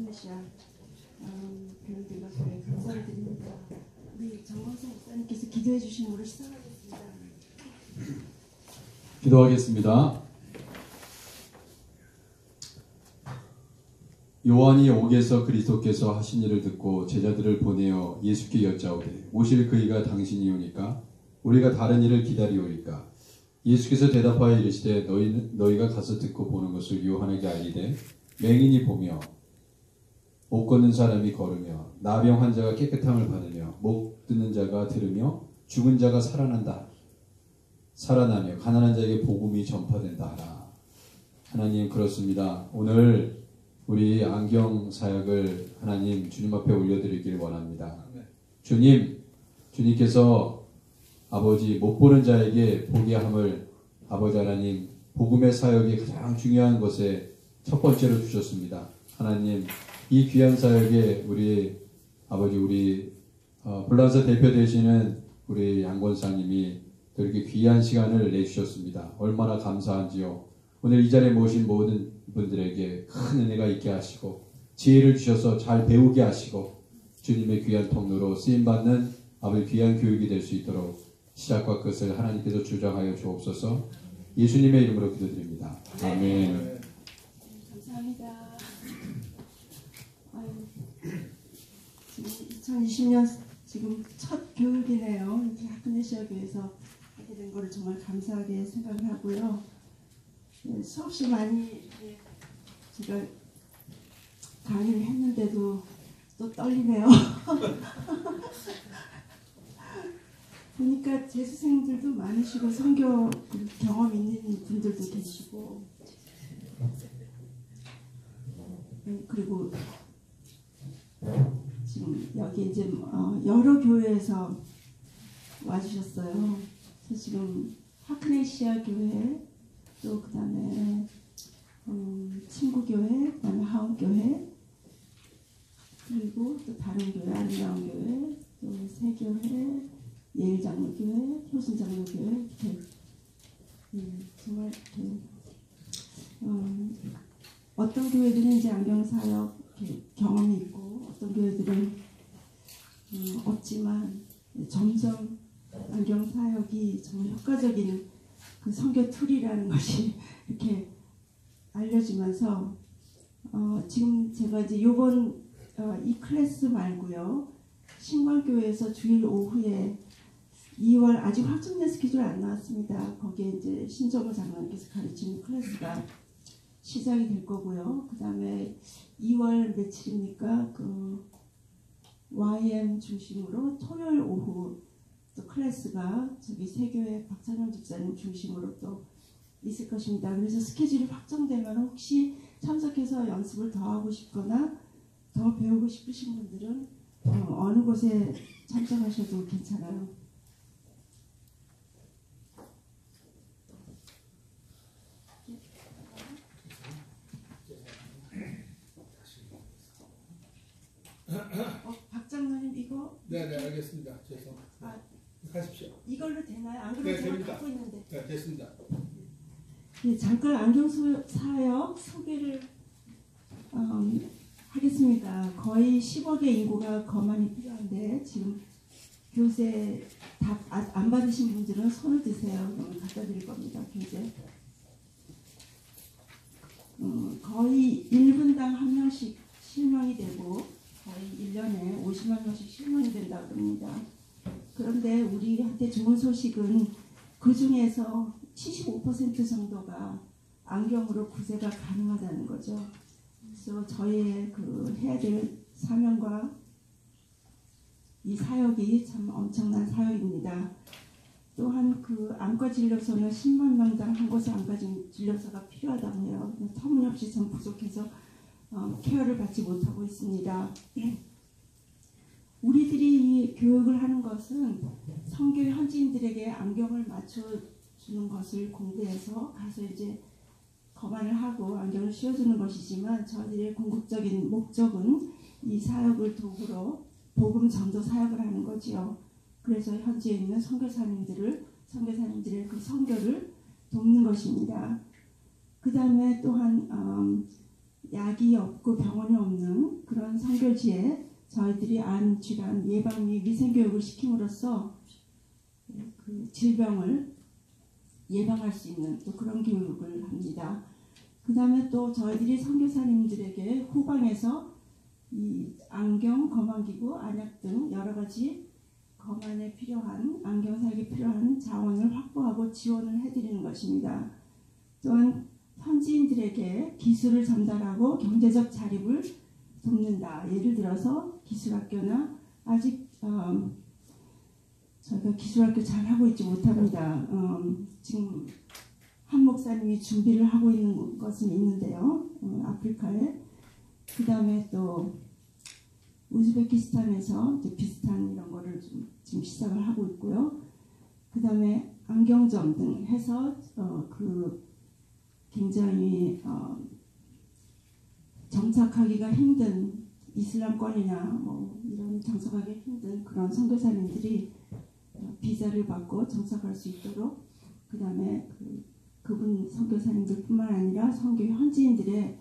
하크네시아 교육에 감사를 드립니다. 우리 정원성 목사님께서 기도해 주심으로 시작하겠습니다. 기도하겠습니다. 요한이 옥에서 그리스도께서 하신 일을 듣고 제자들을 보내어 예수께 여짜오되 오실 그이가 당신이오니까 우리가 다른 일을 기다리오리까. 예수께서 대답하여 이르시되 너희가 가서 듣고 보는 것을 요한에게 알리되 맹인이 보며 못 걷는 사람이 걸으며 나병 환자가 깨끗함을 받으며 못 듣는 자가 들으며 죽은 자가 살아나며 가난한 자에게 복음이 전파된다 하라. 하나님, 그렇습니다. 오늘 우리 안경 사역을 하나님 주님 앞에 올려드리길 원합니다. 주님께서 아버지 못 보는 자에게 보게 함을 아버지 하나님 복음의 사역이 가장 중요한 것에 첫 번째로 주셨습니다. 하나님, 이 귀한 사역에 우리 아버지 불란서 대표 되시는 우리 양권사님이 또 이렇게 귀한 시간을 내주셨습니다. 얼마나 감사한지요. 오늘 이 자리에 모신 모든 분들에게 큰 은혜가 있게 하시고 지혜를 주셔서 잘 배우게 하시고 주님의 귀한 통로로 쓰임받는 아버지 귀한 교육이 될 수 있도록 시작과 끝을 하나님께서 주장하여 주옵소서. 예수님의 이름으로 기도드립니다. 아멘. 감사합니다. 지금 2020년 지금 첫 교육이네요. 이렇게 하크네시아 교회에서 하게 된 거를 정말 감사하게 생각을 하고요. 수없이 많이 제가 강의를 했는데도 또 떨리네요. 보니까 재수생들도 많으시고 선교 경험 있는 분들도 계시고, 그리고 지금 여기 이제 여러 교회에서 와주셨어요. 그래서 지금 하크네시아 교회, 또 그 다음에 친구교회, 그 다음에 하원교회, 그리고 또 다른 교회, 아름다운 교회, 또 새교회, 예일장로교회, 효순장로교회, 이렇게 정말 이렇게 어떤 교회들은 이제 안경사역 경험이 있고 어떤 교회들은 없지만 점점 안경사역이 정말 효과적인 그 선교 툴이라는 것이 이렇게 알려지면서 지금 제가 이제 요번 이 클래스 말고요, 신광교회에서 주일 오후에 2월 아직 확정된 스케줄 안 나왔습니다. 거기에 이제 신정호 장로님께서 가르치는 클래스가 시작이 될 거고요. 그 다음에 2월 며칠입니까? 그 YM 중심으로 토요일 오후 또 클래스가 저기 세교회 박찬영 집사님 중심으로 또 있을 것입니다. 그래서 스케줄이 확정되면 혹시 참석해서 연습을 더 하고 싶거나 더 배우고 싶으신 분들은 어느 곳에 참석하셔도 괜찮아요. 박장로님 이거? 네, 알겠습니다. 죄송합니다. 하십시오. 이걸로 되나요? 안 그러면 제가 됩니다. 갖고 있는데. 네, 됐습니다. 네, 잠깐 안경사역 소개를 하겠습니다. 거의 10억의 인구가 거만이 필요한데 지금 교재 답 안 받으신 분들은 손을 드세요. 그러면 갖다 드릴 겁니다. 교재. 거의 1분당 한 명씩 실명이 되고 거의 1년에 50만 명씩 실명이 된다고 합니다. 그런데 우리한테 좋은 소식은 그 중에서 75% 정도가 안경으로 구제가 가능하다는 거죠. 그래서 저희의 그 해야 될 사명과 이 사역이 참 엄청난 사역입니다. 또한 그 안과 진료소는 10만 명당 한 곳의 안과 진료소가 필요하다고 해요. 터무니없이 참 부족해서 케어를 받지 못하고 있습니다. 우리들이 이 교육을 하는 것은 선교 현지인들에게 안경을 맞춰주는 것을 공부해서 가서 이제 거만을 하고 안경을 씌워주는 것이지만 저희들의 궁극적인 목적은 이 사역을 도구로 복음 전도 사역을 하는 거지요. 그래서 현지에 있는 선교사님들의 그 선교를 돕는 것입니다. 그 다음에 또한 약이 없고 병원이 없는 그런 선교지에 저희들이 암 질환 예방 및 위생 교육을 시킴으로써 그 질병을 예방할 수 있는 또 그런 교육을 합니다. 그 다음에 또 저희들이 선교사님들에게 후방에서 이 안경, 검안기구, 안약 등 여러 가지 검안에 필요한 안경 사역에 필요한 자원을 확보하고 지원을 해드리는 것입니다. 또한 현지인들에게 기술을 전달하고 경제적 자립을 돕는다. 예를 들어서 기술학교나 아직 저희가 기술학교 잘 하고 있지 못합니다. 지금 한 목사님이 준비를 하고 있는 것은 있는데요. 아프리카에. 그 다음에 또 우즈베키스탄에서 이제 비슷한 이런 거를 좀 지금 시작을 하고 있고요. 그 다음에 안경점 등 해서 그 굉장히 정착하기가 힘든 이슬람권이나 뭐 이런 정착하기 힘든 그런 선교사님들이 비자를 받고 정착할 수 있도록 그 다음에 그분 선교사님들뿐만 아니라 선교 현지인들의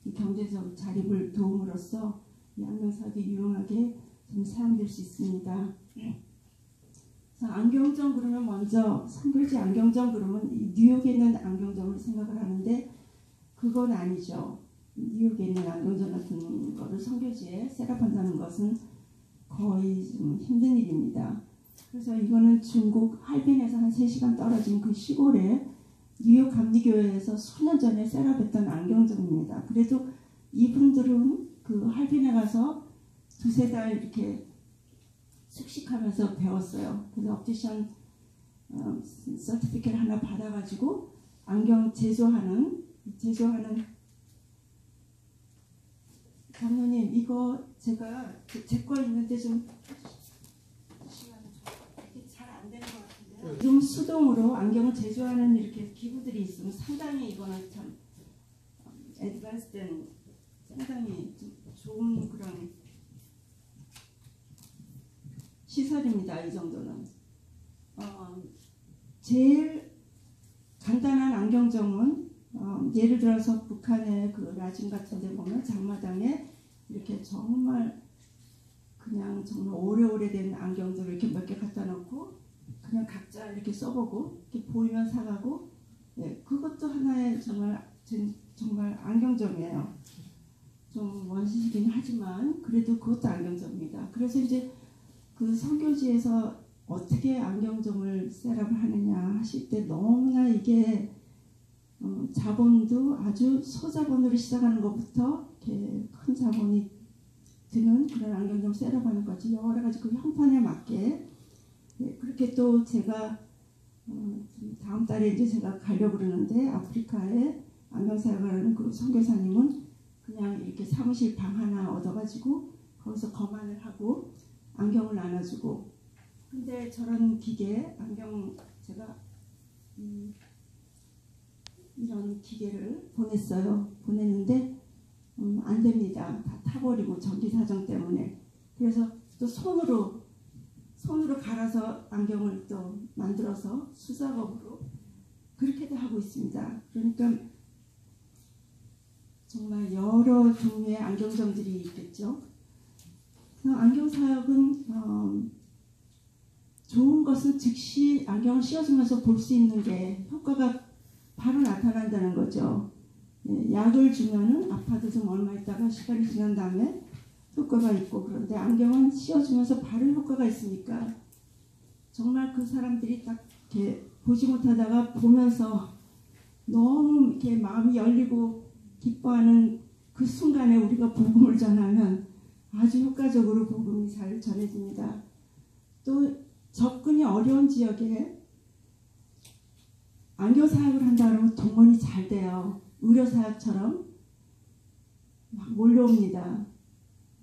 이 경제적 자립을 도움으로써 이 안경사역이 유용하게 좀 사용될 수 있습니다. 그래서 안경점 그러면 먼저 선교지 안경점 그러면 뉴욕에 있는 안경점을 생각을 하는데 그건 아니죠. 뉴욕에 있는 안경점 같은 거를 선교지에 셋업한다는 것은 거의 좀 힘든 일입니다. 그래서 이거는 중국 할빈에서 한 3시간 떨어진 그 시골에 뉴욕 감리교회에서 수년 전에 셋업했던 안경점입니다. 그래도 이분들은 그 할빈에 가서 2-3달 이렇게 숙식하면서 배웠어요. 그래서 옵티션 서티피켓 하나 받아가지고 안경 제조하는 장로님 이거 제가 제 거 있는데 좀 잘 안 되는 것 같은데요. 좀 수동으로 안경을 제조하는 이렇게 기구들이 있으면 상당히 이거는 참 애드밴스된 상당히 좀 좋은 그런 시설입니다. 이 정도는. 제일 간단한 안경점은 예를 들어서 북한의 그 라진 같은 데 보면 장마당에 이렇게 정말 그냥 정말 오래된 안경들을 이렇게 몇 개 갖다 놓고 그냥 각자 이렇게 써보고 이렇게 보이면 사가고 네, 그것도 하나의 정말 안경점이에요. 좀 원시적이긴 하지만 그래도 그것도 안경점입니다. 그래서 이제 그 선교지에서 어떻게 안경점을 셋업을 하느냐 하실 때 너무나 이게 자본도 아주 소자본으로 시작하는 것부터 이렇게 큰 자본이 드는 그런 안경점 셋업하는 거지 여러 가지 그 형편에 맞게 네, 그렇게 또 제가 다음 달에 이제 제가 가려고 그러는데 아프리카에 안경 사역을 하는 그 선교사님은 그냥 이렇게 사무실 방 하나 얻어가지고 거기서 검안을 하고 안경을 나눠주고 근데 저런 기계 안경 제가 이런 기계를 보냈는데 안 됩니다. 다 타버리고 전기 사정 때문에. 그래서 또 손으로 갈아서 안경을 또 만들어서 수작업으로 그렇게도 하고 있습니다. 그러니까 정말 여러 종류의 안경점들이 있겠죠. 안경 사역은 좋은 것은 즉시 안경을 씌워주면서 볼 수 있는 게 효과가 바로 나타난다는 거죠. 예, 약을 주면은 아파도 좀 얼마 있다가 시간이 지난 다음에 효과가 있고 그런데 안경은 씌워주면서 바로 효과가 있으니까 정말 그 사람들이 딱 이렇게 보지 못하다가 보면서 너무 이렇게 마음이 열리고 기뻐하는 그 순간에 우리가 복음을 전하면 아주 효과적으로 복음이 잘 전해집니다. 또 접근이 어려운 지역에 안경 사역을 한다 그러면 동원이 잘 돼요. 의료 사역처럼 막 몰려옵니다.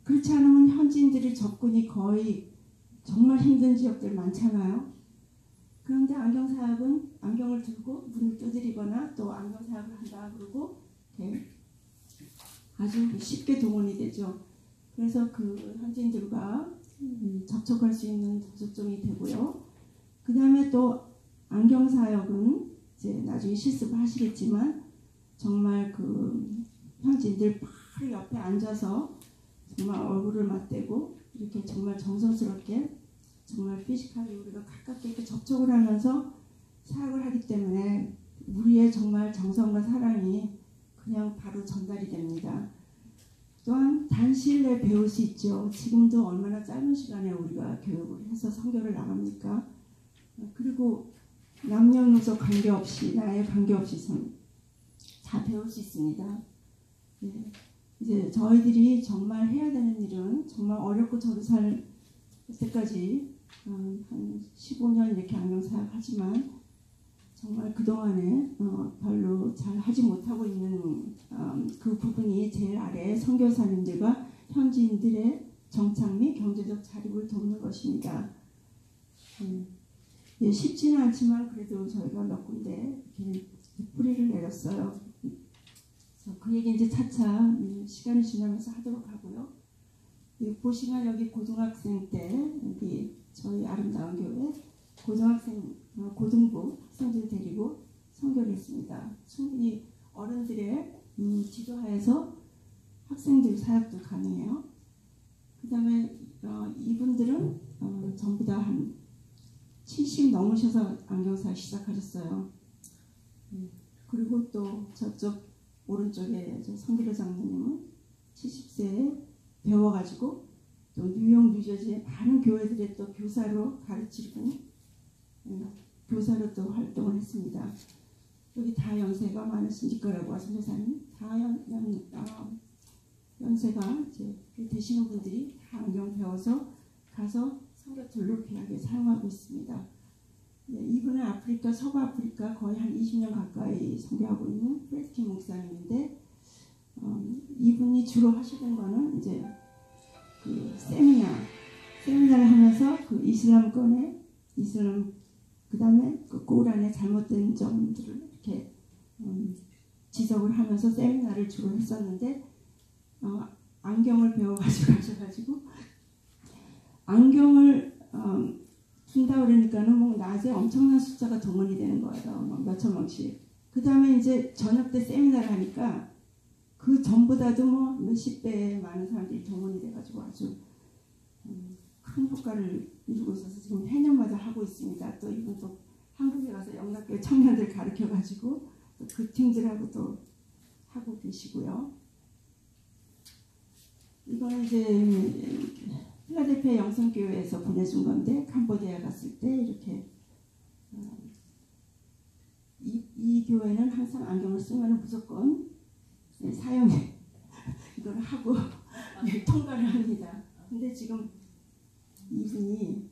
그렇지 않으면 현지인들이 접근이 거의 정말 힘든 지역들 많잖아요. 그런데 안경 사역은 안경을 들고 문을 두드리거나 또 안경 사역을 한다 그러고 아주 쉽게 동원이 되죠. 그래서 그 현지인들과 접촉할 수 있는 접촉점이 되고요. 그 다음에 또 안경 사역은 이제 나중에 실습을 하시겠지만 정말 그 현지인들 바로 옆에 앉아서 정말 얼굴을 맞대고 이렇게 정말 정성스럽게 정말 피지컬이 우리가 가깝게 이렇게 접촉을 하면서 사역을 하기 때문에 우리의 정말 정성과 사랑이 그냥 바로 전달이 됩니다. 또한 단시일 내에 배울 수 있죠. 지금도 얼마나 짧은 시간에 우리가 교육을 해서 선교를 나갑니까? 그리고 남녀노소 관계없이 나이에 관계없이 다 배울 수 있습니다. 네. 이제 저희들이 정말 해야 되는 일은 정말 어렵고 저도 살 때까지 한 15년 이렇게 안경사역하지만 정말 그동안에 별로 잘 하지 못하고 있는 그 부분이 제일 아래 선교사님들과 현지인들의 정착 및 경제적 자립을 돕는 것입니다. 예, 쉽지는 않지만 그래도 저희가 몇 군데 이렇게 뿌리를 내렸어요. 그 얘기 이제 차차 시간이 지나면서 하도록 하고요. 보시면 여기 고등학생 때 여기 저희 아름다운 교회 고등학생 고등부 학생들 데리고 선교를 했습니다. 충분히 어른들의 지도하에서 학생들 사역도 가능해요. 그 다음에 이분들은 전부 다 한 70 넘으셔서 안경사역 시작하셨어요. 그리고 또 저쪽 오른쪽에 선교회 장로님은 70세에 배워가지고 또 뉴욕, 뉴저지의 많은 교회들의 또 교사로 가르치고 교사로 또 활동을 했습니다. 여기 다 연세가 많으신 거라고 선교사님 다 연세가 이제 되시는 분들이 다 안경 배워서 가서 선교툴로 귀하게 사용하고 있습니다. 네, 이분은 아프리카, 서부아프리카 거의 한 20년 가까이 선교하고 있는 프레스킨 목사님인데 이분이 주로 하시는 거는 이제 그 세미나를 하면서 그 이슬람권의 이슬람 그 다음에 그 꼬란의 잘못된 점들을 이렇게 지적을 하면서 세미나를 주로 했었는데 안경을 배워가지고 하셔가지고 안경을 준다 그러니까는 뭐 낮에 엄청난 숫자가 동원이 되는 거예요. 몇천 명씩. 그 다음에 이제 저녁 때 세미나를 하니까 그 전보다도 뭐 몇십 배 많은 사람들이 동원이 돼가지고 아주 큰 효과를 이루고 있어서 지금 해년마다 하고 있습니다. 또 이분 또 한국에 가서 영락교회 청년들 가르쳐가지고 또 그 팀들하고 또 하고 계시고요. 이거는 이제 필라델피아 영성교회에서 보내준 건데 캄보디아 갔을 때 이렇게 이 교회는 항상 안경을 쓰면 무조건 사용해 이걸 하고 통과를 합니다. 근데 지금 이분이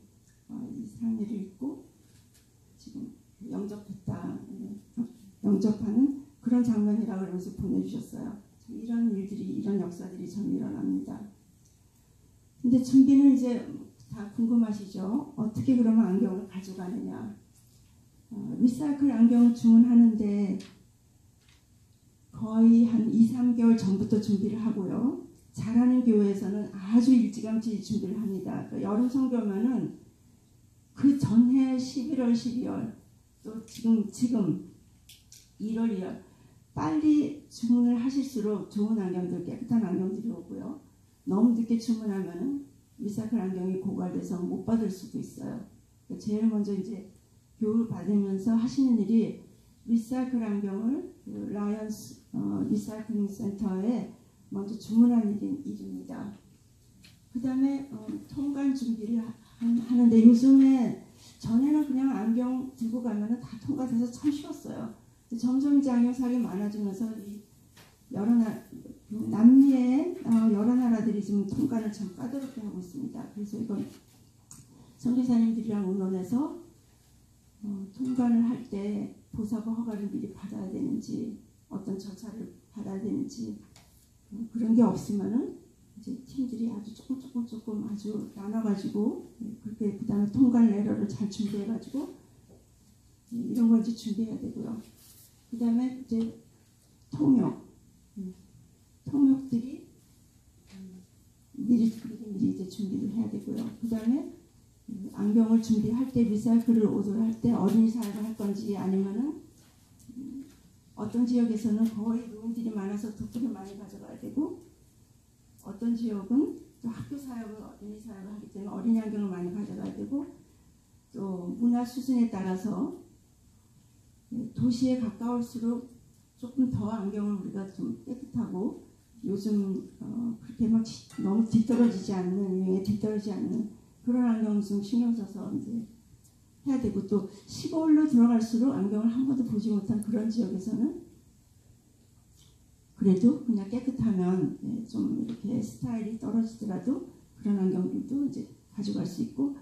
이스라엘을 읽고 지금 영접하는 그런 장면이라 그러면서 보내주셨어요. 이런 일들이 이런 역사들이 참 일어납니다. 근데 준비는 이제 다 궁금하시죠? 어떻게 그러면 안경을 가져가느냐? 리사이클 안경을 주문하는데 거의 한 2, 3개월 전부터 준비를 하고요. 잘하는 교회에서는 아주 일찌감치 준비를 합니다. 그러니까 여름 선교면은 그 전해 11월, 12월 또 지금 1월, 2월 빨리 주문을 하실수록 좋은 안경들, 깨끗한 안경들이 오고요. 너무 늦게 주문하면은 리사이클 안경이 고갈돼서 못 받을 수도 있어요. 그러니까 제일 먼저 이제 교육을 받으면서 하시는 일이 리사이클 안경을 라이언스 리사이클링 센터에 먼저 주문하는 일입니다. 그 다음에 통관 준비를 하는데 요즘에 전에는 그냥 안경 들고 가면 다 통과돼서 참 쉬웠어요. 점점 이제 안경 사기 많아지면서 여러 남미의 여러 나라들이 지금 통관을 참 까다롭게 하고 있습니다. 그래서 이건 선교사님들이랑 의논해서 통관을 할 때 보사고 허가를 미리 받아야 되는지 어떤 절차를 받아야 되는지 그런 게 없으면은 이제 팀들이 아주 조금 아주 나눠가지고 그렇게 그 다음에 통관 레터를 잘 준비해가지고 이런 걸 이제 준비해야 되고요. 그 다음에 이제 통역들이 미리 이제 준비를 해야 되고요. 그 다음에 안경을 준비할 때 리사이클을 오더를 할 때 어린이 사역을 할 건지 아니면은 어떤 지역에서는 거의 노인들이 많아서 덕분을 많이 가져가야 되고 어떤 지역은 또 학교 사역을 어린이 사역을 하기 때문에 어린이 안경을 많이 가져가야 되고 또 문화 수준에 따라서 도시에 가까울수록 조금 더 안경을 우리가 좀 깨끗하고 요즘 그렇게 막 너무 뒤떨어지지 않는 유행에 뒤떨어지지 않는 그런 안경 좀 신경 써서 이제 해야 되고 또 시골로 들어갈수록 안경을 한 번도 보지 못한 그런 지역에서는 그래도 그냥 깨끗하면 좀 이렇게 스타일이 떨어지더라도 그런 안경들도 이제 가져갈 수 있고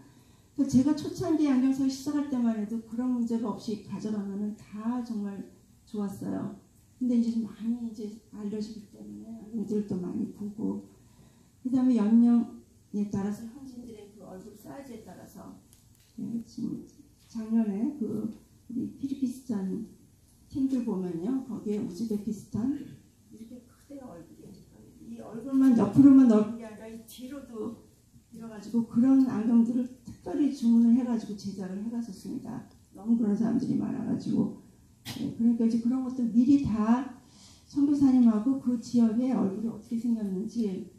그러니까 제가 초창기 안경사를 시작할 때만 해도 그런 문제가 없이 가져가면은 다 정말 좋았어요. 근데 이제 좀 많이 이제 알려지기 때문에 안경들도 많이 보고 그 다음에 연령에 따라서 현지인들의 그 얼굴 사이즈에 따라서 지금 작년에 그 우리 피르기스탄 팀들 보면요 거기에 우즈베키스탄 이렇게 크대요 얼굴이 이 얼굴만 옆으로만 넓은 게 아니라 이 뒤로도 이래가지고 그런 안경들을 특별히 주문을 해가지고 제작을 해갔었습니다. 너무 그런 사람들이 많아가지고 그러니까 이제 그런 것들 미리 다 선교사님하고 그 지역의 얼굴이 어떻게 생겼는지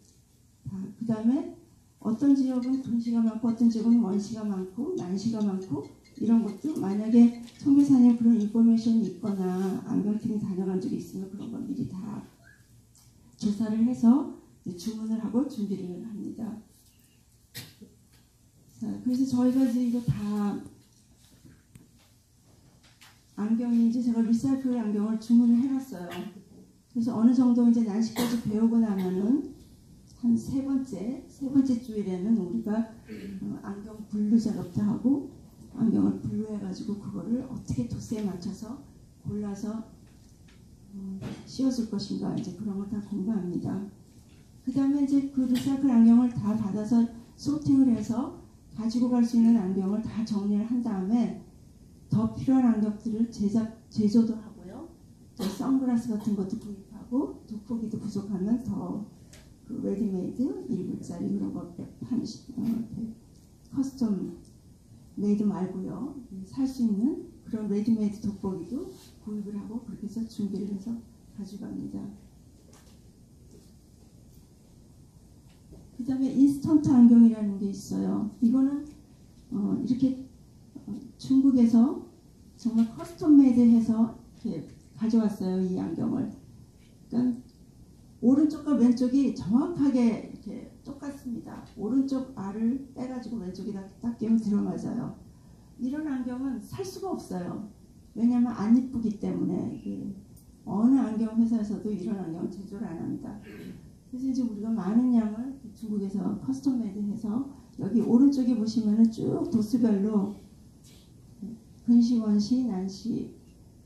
다 그 다음에 어떤 지역은 근시가 많고 어떤 지역은 원시가 많고 난시가 많고 이런 것도 만약에 선교사님 그런 인포메이션이 있거나 안경팀이 다녀간 적이 있으면 그런 걸 미리 다 조사를 해서 주문을 하고 준비를 합니다. 자, 그래서 저희가 이제 이거 다 안경이 이제 제가 리사이클 안경을 주문을 해놨어요. 그래서 어느 정도 이제 난시까지 배우고 나면은 한 세 번째 주일에는 우리가 안경 분류 작업도 하고 안경을 분류해가지고 그거를 어떻게 도수에 맞춰서 골라서 씌워줄 것인가 이제 그런 걸 다 공부합니다. 그 다음에 이제 그 리사이클 안경을 다 받아서 소팅을 해서 가지고 갈 수 있는 안경을 다 정리를 한 다음에 더 필요한 안경들을 제조도 하고요. 또 선글라스 같은 것도 구입하고 돋보기도 부족하면 더 그 레디메이드 1불짜리 그런 거 파는 커스텀 메이드 말고요. 살 수 있는 그런 레디메이드 돋보기도 구입을 하고 그렇게 해서 준비를 해서 가져갑니다. 그 다음에 인스턴트 안경이라는 게 있어요. 이거는 이렇게 중국에서 정말 커스텀 메이드 해서 이렇게 가져왔어요. 이 안경을. 그러니까 오른쪽과 왼쪽이 정확하게 이렇게 똑같습니다. 오른쪽 알을 빼가지고 왼쪽에다 딱 끼우면 들어맞아요. 이런 안경은 살 수가 없어요. 왜냐하면 안 이쁘기 때문에 어느 안경 회사에서도 이런 안경 제조를 안 합니다. 그래서 이제 우리가 많은 양을 중국에서 커스텀 메이드 해서 여기 오른쪽에 보시면은 쭉 도수별로 근시, 원시, 난시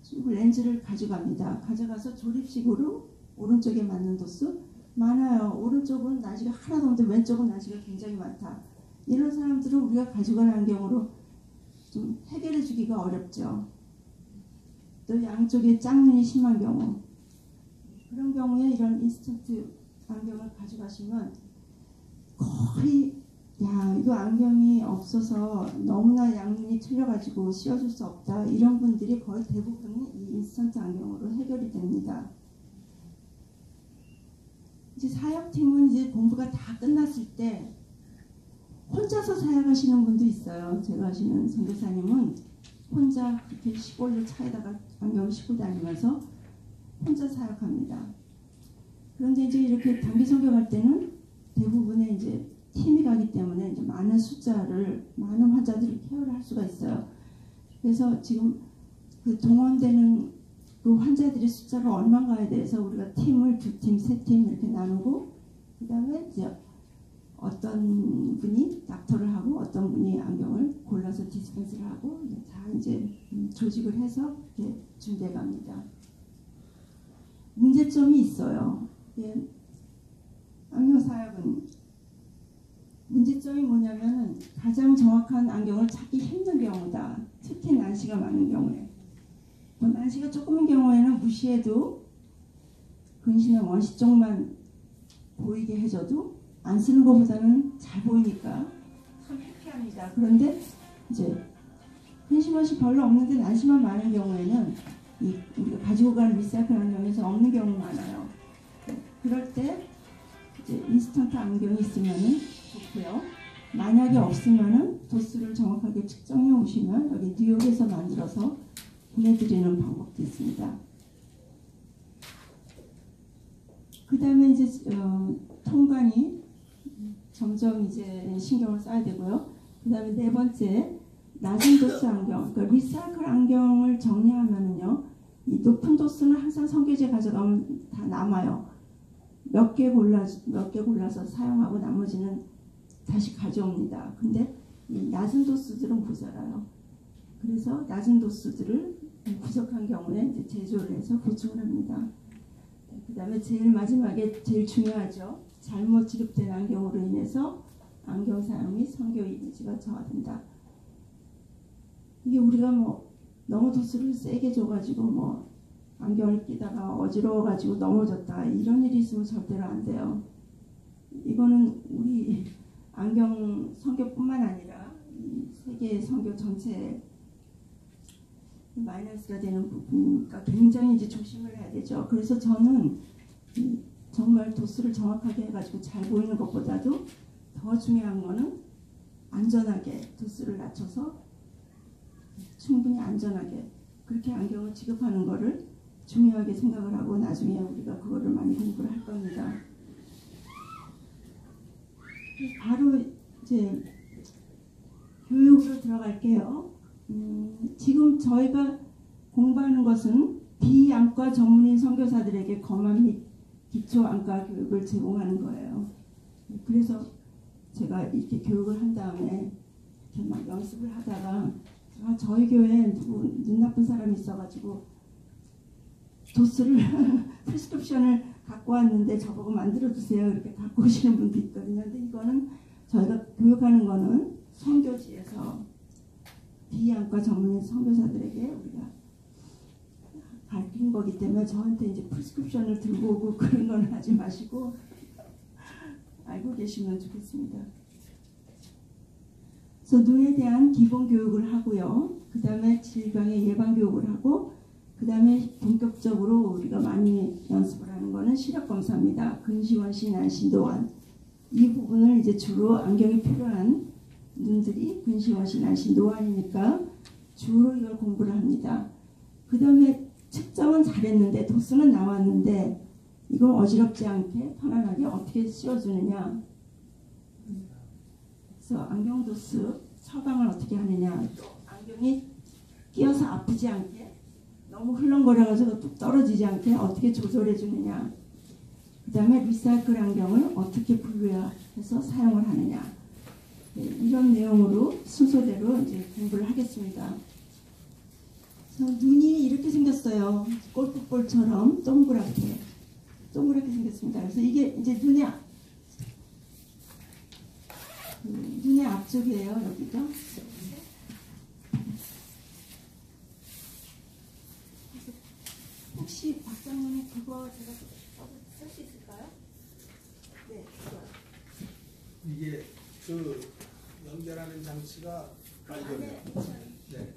쭉 렌즈를 가져갑니다. 가져가서 조립식으로 오른쪽에 맞는 도수 많아요. 오른쪽은 나시가 하나도 없는데 왼쪽은 나시가 굉장히 많다. 이런 사람들은 우리가 가져간 안경으로 좀 해결해 주기가 어렵죠. 또 양쪽에 짝눈이 심한 경우 그런 경우에 이런 인스턴트 안경을 가져가시면 거의 이거 안경이 없어서 너무나 양눈이 틀려가지고 씌워줄 수 없다. 이런 분들이 거의 대부분이 이 인스턴트 안경으로 해결이 됩니다. 이제 사역팀은 이제 공부가 다 끝났을 때 혼자서 사역하시는 분도 있어요. 제가 아시는 선교사님은 혼자 그렇게 시골로 차에다가 안경을 싣고 다니면서 혼자 사역합니다. 그런데 이제 이렇게 단기 선교 갈 때는 대부분의 이제 팀이 가기 때문에 이제 많은 환자들을 케어를 할 수가 있어요. 그래서 지금 그 동원되는 그 환자들의 숫자가 얼마인가에 대해서 우리가 팀을 2팀, 3팀 이렇게 나누고 그 다음에 이제 어떤 분이 닥터를 하고 어떤 분이 안경을 골라서 디스펜스를 하고 다 이제 조직을 해서 이렇게 준비해 갑니다. 문제점이 있어요. 안경 사역은 문제점이 뭐냐면은 가장 정확한 안경을 찾기 힘든 경우다. 특히 난시가 많은 경우에. 난시가 조금인 경우에는 무시해도 근시나 원시 쪽만 보이게 해줘도 안 쓰는 것보다는 잘 보이니까 참 해피합니다. 그런데 이제 근시 원시 별로 없는데 난시만 많은 경우에는 우리가 가지고 가는 리사이클 안경에서 없는 경우가 많아요. 그럴 때 이제 인스턴트 안경이 있으면은 좋고요. 만약에 없으면은 도수를 정확하게 측정해 오시면 여기 뉴욕에서 만들어서 보내드리는 방법도 있습니다. 그 다음에 이제 통관이 점점 이제 신경을 써야 되고요. 그 다음에 네 번째, 낮은 도수 안경, 그러니까 리사이클 안경을 정리하면은요, 이 높은 도수는 항상 성교재 가져가면 다 남아요. 몇 개 골라서 사용하고 나머지는 다시 가져옵니다. 근데 이 낮은 도수들은 모자라요. 그래서 낮은 도수들을 부족한 경우에 이제 제조를 해서 보충을 합니다. 그 다음에 제일 마지막에 제일 중요하죠. 잘못 지급된 안경으로 인해서 안경 사용 및 성교 이미지가 저하된다. 이게 우리가 뭐 너무 도수를 세게 줘가지고 뭐 안경을 끼다가 어지러워가지고 넘어졌다 이런 일이 있으면 절대로 안 돼요. 이거는 우리 안경 성교뿐만 아니라 이 세계 성교 전체에 마이너스가 되는 부분이니까 굉장히 이제 조심을 해야 되죠. 그래서 저는 정말 도수를 정확하게 해가지고 잘 보이는 것보다도 더 중요한 거는 안전하게 도수를 낮춰서 충분히 안전하게 그렇게 안경을 지급하는 거를 중요하게 생각을 하고 나중에 우리가 그거를 많이 공부를 할 겁니다. 바로 이제 교육으로 들어갈게요. 지금 저희가 공부하는 것은 비안과 전문의 선교사들에게 검안 및 기초 안과 교육을 제공하는 거예요. 그래서 제가 이렇게 교육을 한 다음에 이렇게 막 연습을 하다가 저희 교회에 누구 눈 나쁜 사람이 있어가지고 도수를 프리스크립션을 갖고 왔는데 저보고 만들어 주세요 이렇게 갖고 오시는 분도 있거든요. 근데 이거는 저희가 교육하는 거는 선교지에서 비안과 전문의 선교사들에게 우리가 가르치는 거기 때문에 저한테 이제 프리스크립션을 들고 오고 그런 건 하지 마시고 알고 계시면 좋겠습니다. 그래서 눈에 대한 기본 교육을 하고요. 그 다음에 질병의 예방 교육을 하고 그 다음에 본격적으로 우리가 많이 연습을 하는 거는 시력 검사입니다. 근시원시, 난시, 노안 이 부분을 이제 주로 안경이 필요한 눈들이 근시원시, 난시, 노안이니까 주로 이걸 공부를 합니다. 그 다음에 측정은 잘했는데 도수는 나왔는데 이걸 어지럽지 않게 편안하게 어떻게 씌워주느냐. 그래서 안경 도수 처방을 어떻게 하느냐. 또 안경이 끼어서 아프지 않게 너무 흘렁거려가지고 뚝 떨어지지 않게 어떻게 조절해 주느냐. 그 다음에 리사이클 안경을 어떻게 분류해서 사용을 하느냐. 네, 이런 내용으로 순서대로 이제 공부를 하겠습니다. 눈이 이렇게 생겼어요. 골프볼처럼 동그랗게 생겼습니다. 그래서 이게 이제 눈의 앞쪽이에요. 여기죠. 혹시 박사님이 그거 제가 쓸 수 있을까요? 네. 이게 그 연결하는 장치가 발견해요. 네.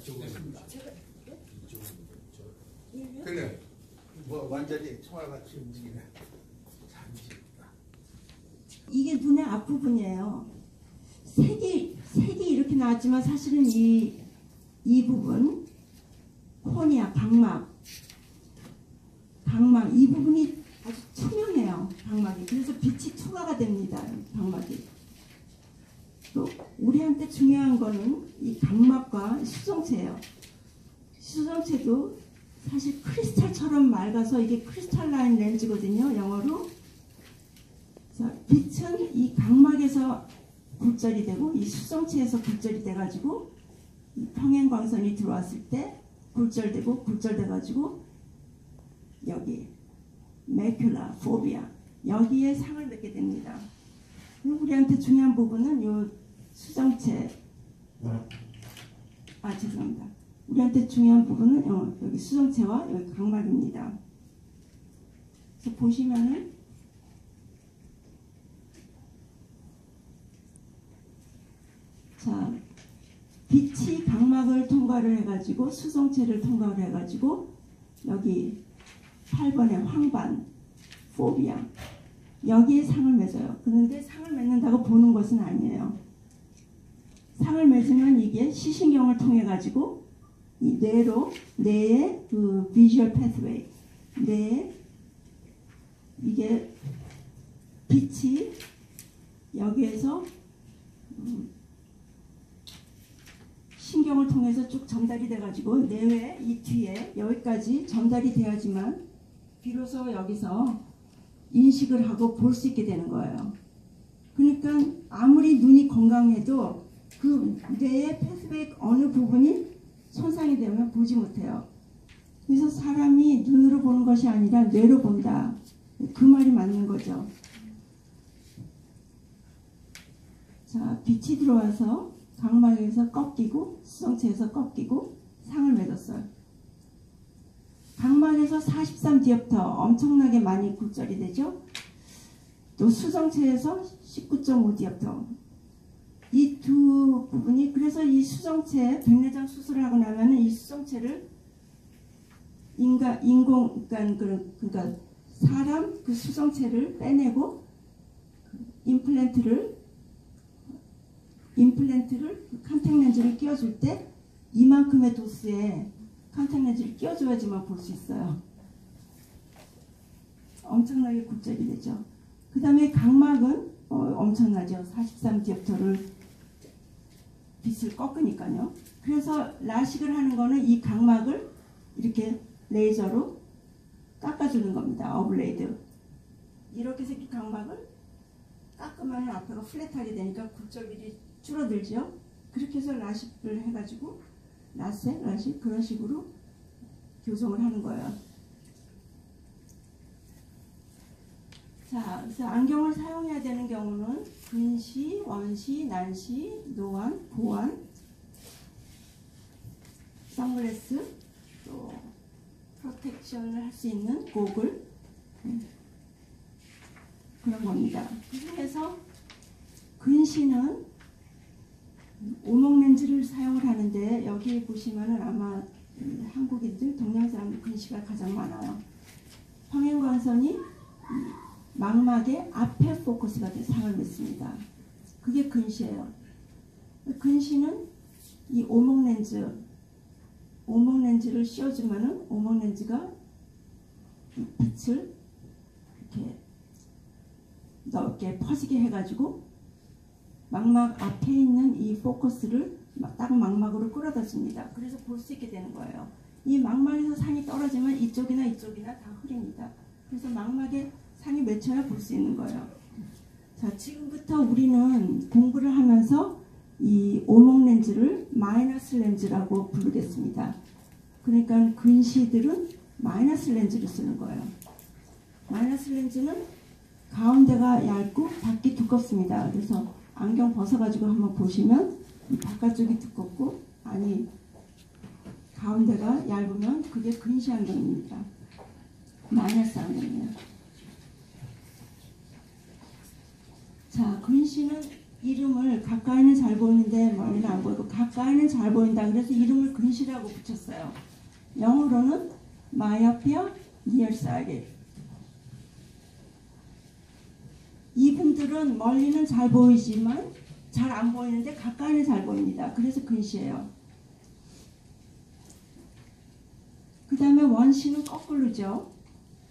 이쪽입니다. 그래. 뭐 완전히 총알같이 움직이네. 잠시입니다. 이게 눈의 앞부분이에요. 색이 이렇게 나왔지만 사실은 이 부분 코니아 각막 이 부분이 아주 투명해요. 각막이. 그래서 빛이 투과가 됩니다. 각막이. 또 우리한테 중요한 거는 이 각막과 수정체예요. 수정체도 사실 크리스탈처럼 맑아서 이게 크리스탈라인 렌즈거든요. 영어로. 자, 빛은 이 각막에서 굴절이 되고 이 수정체에서 굴절이 돼가지고 이 평행광선이 들어왔을 때 굴절돼가지고 여기 매큘라, 포비아 여기에 상을 맺게 됩니다. 우리한테 중요한 부분은 이 수정체 죄송합니다. 우리한테 중요한 부분은 여기 수정체와 여기 각막입니다. 그래서 보시면은 자, 빛이 각막을 통과를 해가지고 수정체를 통과를 해가지고 여기 8번의 황반, 포비아. 여기에 상을 맺어요. 그런데 상을 맺는다고 보는 것은 아니에요. 상을 맺으면 이게 시신경을 통해 가지고 이 뇌의 그 비주얼 패스웨이, 뇌에 이게 빛이 여기에서 신경을 통해서 쭉 전달이 돼가지고 뇌에 이 뒤에 여기까지 전달이 돼야지만 비로소 여기서 인식을 하고 볼 수 있게 되는 거예요. 그러니까 아무리 눈이 건강해도 그 뇌의 패스백 어느 부분이 손상이 되면 보지 못해요. 그래서 사람이 눈으로 보는 것이 아니라 뇌로 본다. 그 말이 맞는 거죠. 자, 빛이 들어와서 각막에서 꺾이고 수정체에서 꺾이고 상을 맺었어요. 각막에서 43디옵터 엄청나게 많이 굴절이 되죠. 또 수정체에서 19.5디옵터. 이 두 부분이, 그래서 이 수정체 백내장 수술을 하고 나면은 이 수정체를 그러니까 사람 그 수정체를 빼내고 임플란트를 컨택렌즈를 끼워줄 때 이만큼의 도수의 컨택렌즈를 끼워줘야지만 볼 수 있어요. 엄청나게 굴절이 되죠. 그 다음에 각막은 엄청나죠. 43디옵터를 빛을 꺾으니까요. 그래서 라식을 하는 거는 이 각막을 이렇게 레이저로 깎아주는 겁니다. 어블레이드. 이렇게 생긴 각막을 깎으면 앞에가 플랫하게 되니까 굴절이 줄어들죠. 그렇게 해서 라식을 해가지고 라식 그런 식으로 교정을 하는 거예요. 자, 그래서 안경을 사용해야 되는 경우는 근시, 원시, 난시, 노안, 보안, 선글라스, 또 프로텍션을 할 수 있는 고글, 그런 겁니다. 그래서 근시는 오목렌즈를 사용을 하는데 여기 보시면은 아마 한국인들, 동양 사람 근시가 가장 많아요. 황행광선이 망막의 앞에 포커스가 돼 상을 맺습니다. 그게 근시예요. 근시는 이 오목렌즈를 씌워주면은 오목렌즈가 빛을 이렇게 넓게 퍼지게 해가지고 망막 앞에 있는 이 포커스를 딱 망막으로 끌어다 줍니다. 그래서 볼 수 있게 되는 거예요. 이 망막에서 상이 떨어지면 이쪽이나 다 흐립니다. 그래서 망막에 상이 맺혀야 볼 수 있는 거예요. 자, 지금부터 우리는 공부를 하면서 이 오목렌즈를 마이너스 렌즈라고 부르겠습니다. 그러니까 근시들은 마이너스 렌즈를 쓰는 거예요. 마이너스 렌즈는 가운데가 얇고 밖이 두껍습니다. 그래서 안경 벗어가지고 한번 보시면 이 바깥쪽이 두껍고 안이 가운데가 얇으면 그게 근시 안경입니다. 마이너스 안경이에요. 자, 근시는 이름을 가까이는 잘 보이는데 멀리는 안 보이고 가까이는 잘 보인다. 그래서 이름을 근시라고 붙였어요. 영어로는 myopia nearsighted. 이분들은 멀리는 잘 보이지만 잘 안 보이는데 가까이는 잘 보입니다. 그래서 근시예요. 그 다음에 원시는 거꾸로죠.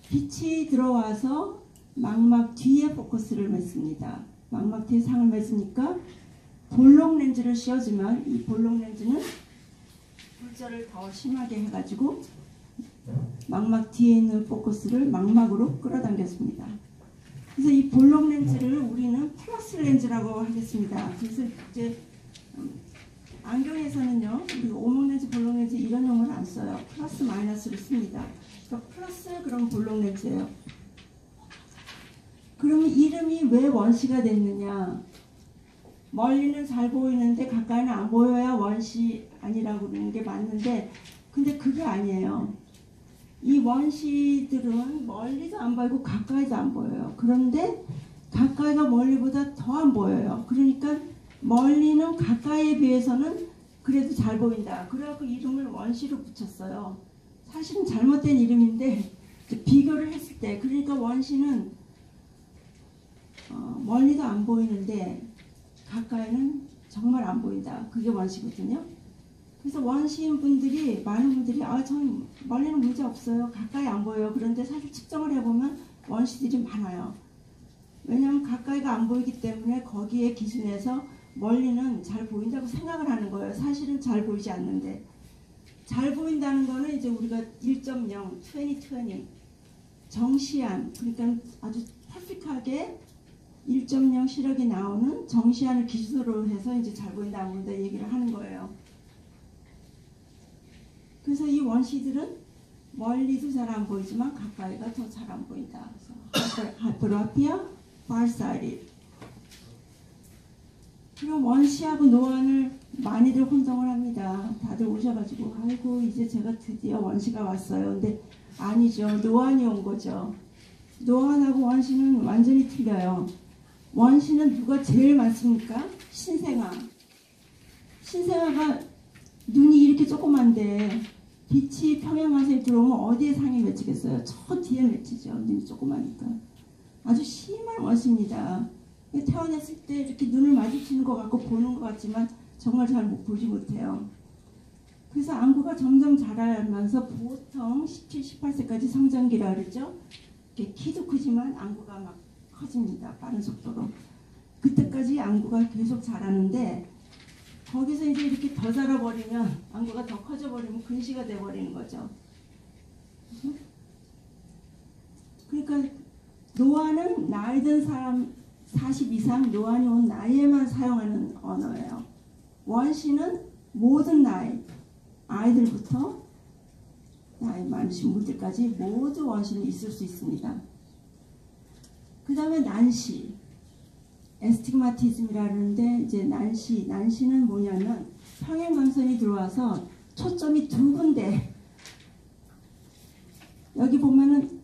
빛이 들어와서 망막 뒤에 포커스를 맺습니다. 망막 뒤에 상을 맺으니까 볼록 렌즈를 씌워주면 이 볼록 렌즈는 굴절을 더 심하게 해가지고 망막 뒤에 있는 포커스를 망막으로 끌어당겼습니다. 그래서 이 볼록 렌즈를 우리는 플러스 렌즈라고 하겠습니다. 그래서 이제 안경에서는요, 우리 오목 렌즈, 볼록 렌즈 이런 용어를 안 써요. 플러스 마이너스를 씁니다. 그러니까 플러스 그런 볼록 렌즈예요. 그러면 이름이 왜 원시가 됐느냐? 멀리는 잘 보이는데 가까이는 안 보여야 원시 아니라고 그러는 게 맞는데, 근데 그게 아니에요. 이 원시들은 멀리도 안 보이고 가까이도 안 보여요. 그런데 가까이가 멀리보다 더 안 보여요. 그러니까 멀리는 가까이에 비해서는 그래도 잘 보인다. 그래갖고 이름을 원시로 붙였어요. 사실은 잘못된 이름인데 비교를 했을 때, 그러니까 원시는 멀리도 안 보이는데 가까이는 정말 안 보인다. 그게 원시거든요. 그래서 원시인 분들이, 많은 분들이 전 멀리는 문제 없어요, 가까이 안 보여요. 그런데 사실 측정을 해보면 원시들이 많아요. 왜냐하면 가까이가 안 보이기 때문에 거기에 기준해서 멀리는 잘 보인다고 생각을 하는 거예요. 사실은 잘 보이지 않는데. 잘 보인다는 거는 이제 우리가 1.0, 2020 정시한, 그러니까 아주 퍼펙트하게 1.0 시력이 나오는 정시한을 기준으로 해서 이제 잘 보인다 안 보인다 얘기를 하는 거예요. 그래서 이 원시들은 멀리도 잘 안 보이지만 가까이가 더 잘 안 보인다. 그래서 하이퍼로피아, farsighted. 그럼 원시하고 노안을 많이들 혼동을 합니다. 다들 오셔가지고 아이고 이제 제가 드디어 원시가 왔어요. 근데 아니죠. 노안이 온 거죠. 노안하고 원시는 완전히 틀려요. 원시는 누가 제일 많습니까? 신생아. 신생아가 눈이 이렇게 조그만데 빛이 평행화성에 들어오면 어디에 상이 맺히겠어요? 저 뒤에 맺히죠. 눈이 조그마니까. 아주 심한 원시입니다. 태어났을 때 이렇게 눈을 마주치는 것 같고 보는 것 같지만 정말 잘 보지 못해요. 그래서 안구가 점점 자라면서 보통 17, 18세까지 성장기라 그러죠. 키도 크지만 안구가 막 커집니다. 빠른 속도로. 그때까지 안구가 계속 자라는데 거기서 이제 이렇게 더 자라버리면, 안구가 더 커져버리면 근시가 돼버리는 거죠. 그러니까 노안은 나이 든 사람 40 이상, 노안이 온 나이에만 사용하는 언어예요. 원시는 모든 나이, 아이들부터 나이 많으신 분들까지 모두 원시는 있을 수 있습니다. 그 다음에 난시, 에스티그마티즘이라는데, 이제 난시는 뭐냐면 평행광선이 들어와서 초점이 두 군데, 여기 보면은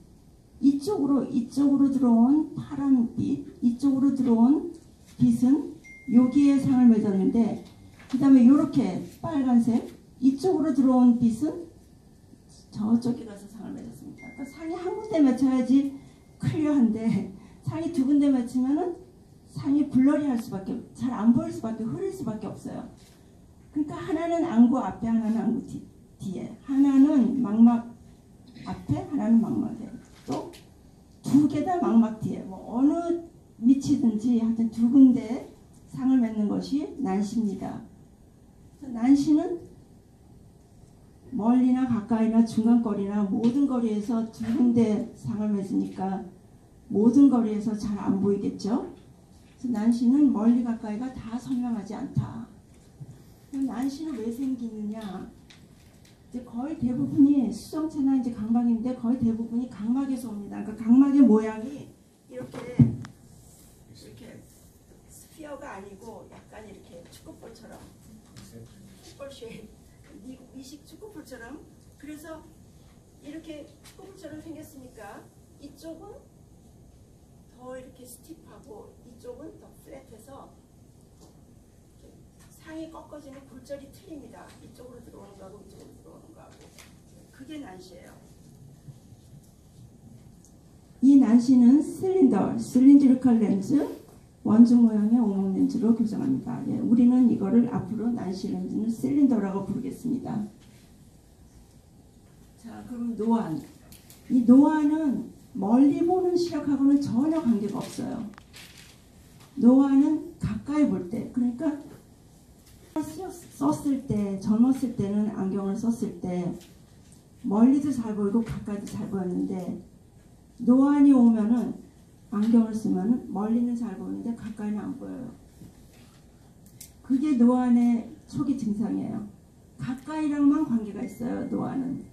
이쪽으로 들어온 파란빛, 이쪽으로 들어온 빛은 여기에 상을 맺었는데, 그 다음에 이렇게 빨간색, 이쪽으로 들어온 빛은 저쪽에 가서 상을 맺었습니다. 그러니까 상이 한 군데 맺혀야지 클리어한데, 상이 두 군데 맺히면은 상이 블러리할 수밖에, 잘 안 보일 수밖에, 흐릴 수밖에 없어요. 그러니까 하나는 안구 앞에, 하나는 안구 뒤에, 하나는 망막 앞에, 하나는 망막 뒤에, 또 두 개 다 망막 뒤에, 뭐 어느 밑이든지 하여튼 두 군데 상을 맺는 것이 난시입니다. 난시는 멀리나 가까이나 중간거리나 모든 거리에서 두 군데 상을 맺으니까 모든 거리에서 잘 안 보이겠죠. 그래서 난시는 멀리 가까이가 다 선명하지 않다. 난시는 왜 생기느냐? 이제 거의 대부분이 수정체나 이제 각막인데 거의 대부분이 각막에서 옵니다. 그러니까 각막의 모양이 이렇게 스피어가 아니고 약간 이렇게 축구볼처럼, 축구볼 쉐입, 미식 축구볼처럼. 그래서 이렇게 축구볼처럼 생겼으니까 이쪽은 더 이렇게 스티프하고 이쪽은 더 플랫해서 상이 꺾어지는 굴절이 틀립니다. 이쪽으로 들어오는 거하고 이쪽으로 들어오는 거하고. 그게 난시예요. 이 난시는 실린드리컬 렌즈, 원주 모양의 오목 렌즈로 교정합니다. 예, 우리는 이거를 앞으로 난시 렌즈는 실린더라고 부르겠습니다. 자, 그럼 노안. 이 노안은 멀리 보는 시력하고는 전혀 관계가 없어요. 노안은 가까이 볼 때, 그러니까 썼을 때, 젊었을 때는 안경을 썼을 때 멀리도 잘 보이고 가까이도 잘 보였는데, 노안이 오면은 안경을 쓰면은 멀리는 잘 보이는데 가까이는 안 보여요. 그게 노안의 초기 증상이에요. 가까이랑만 관계가 있어요. 노안은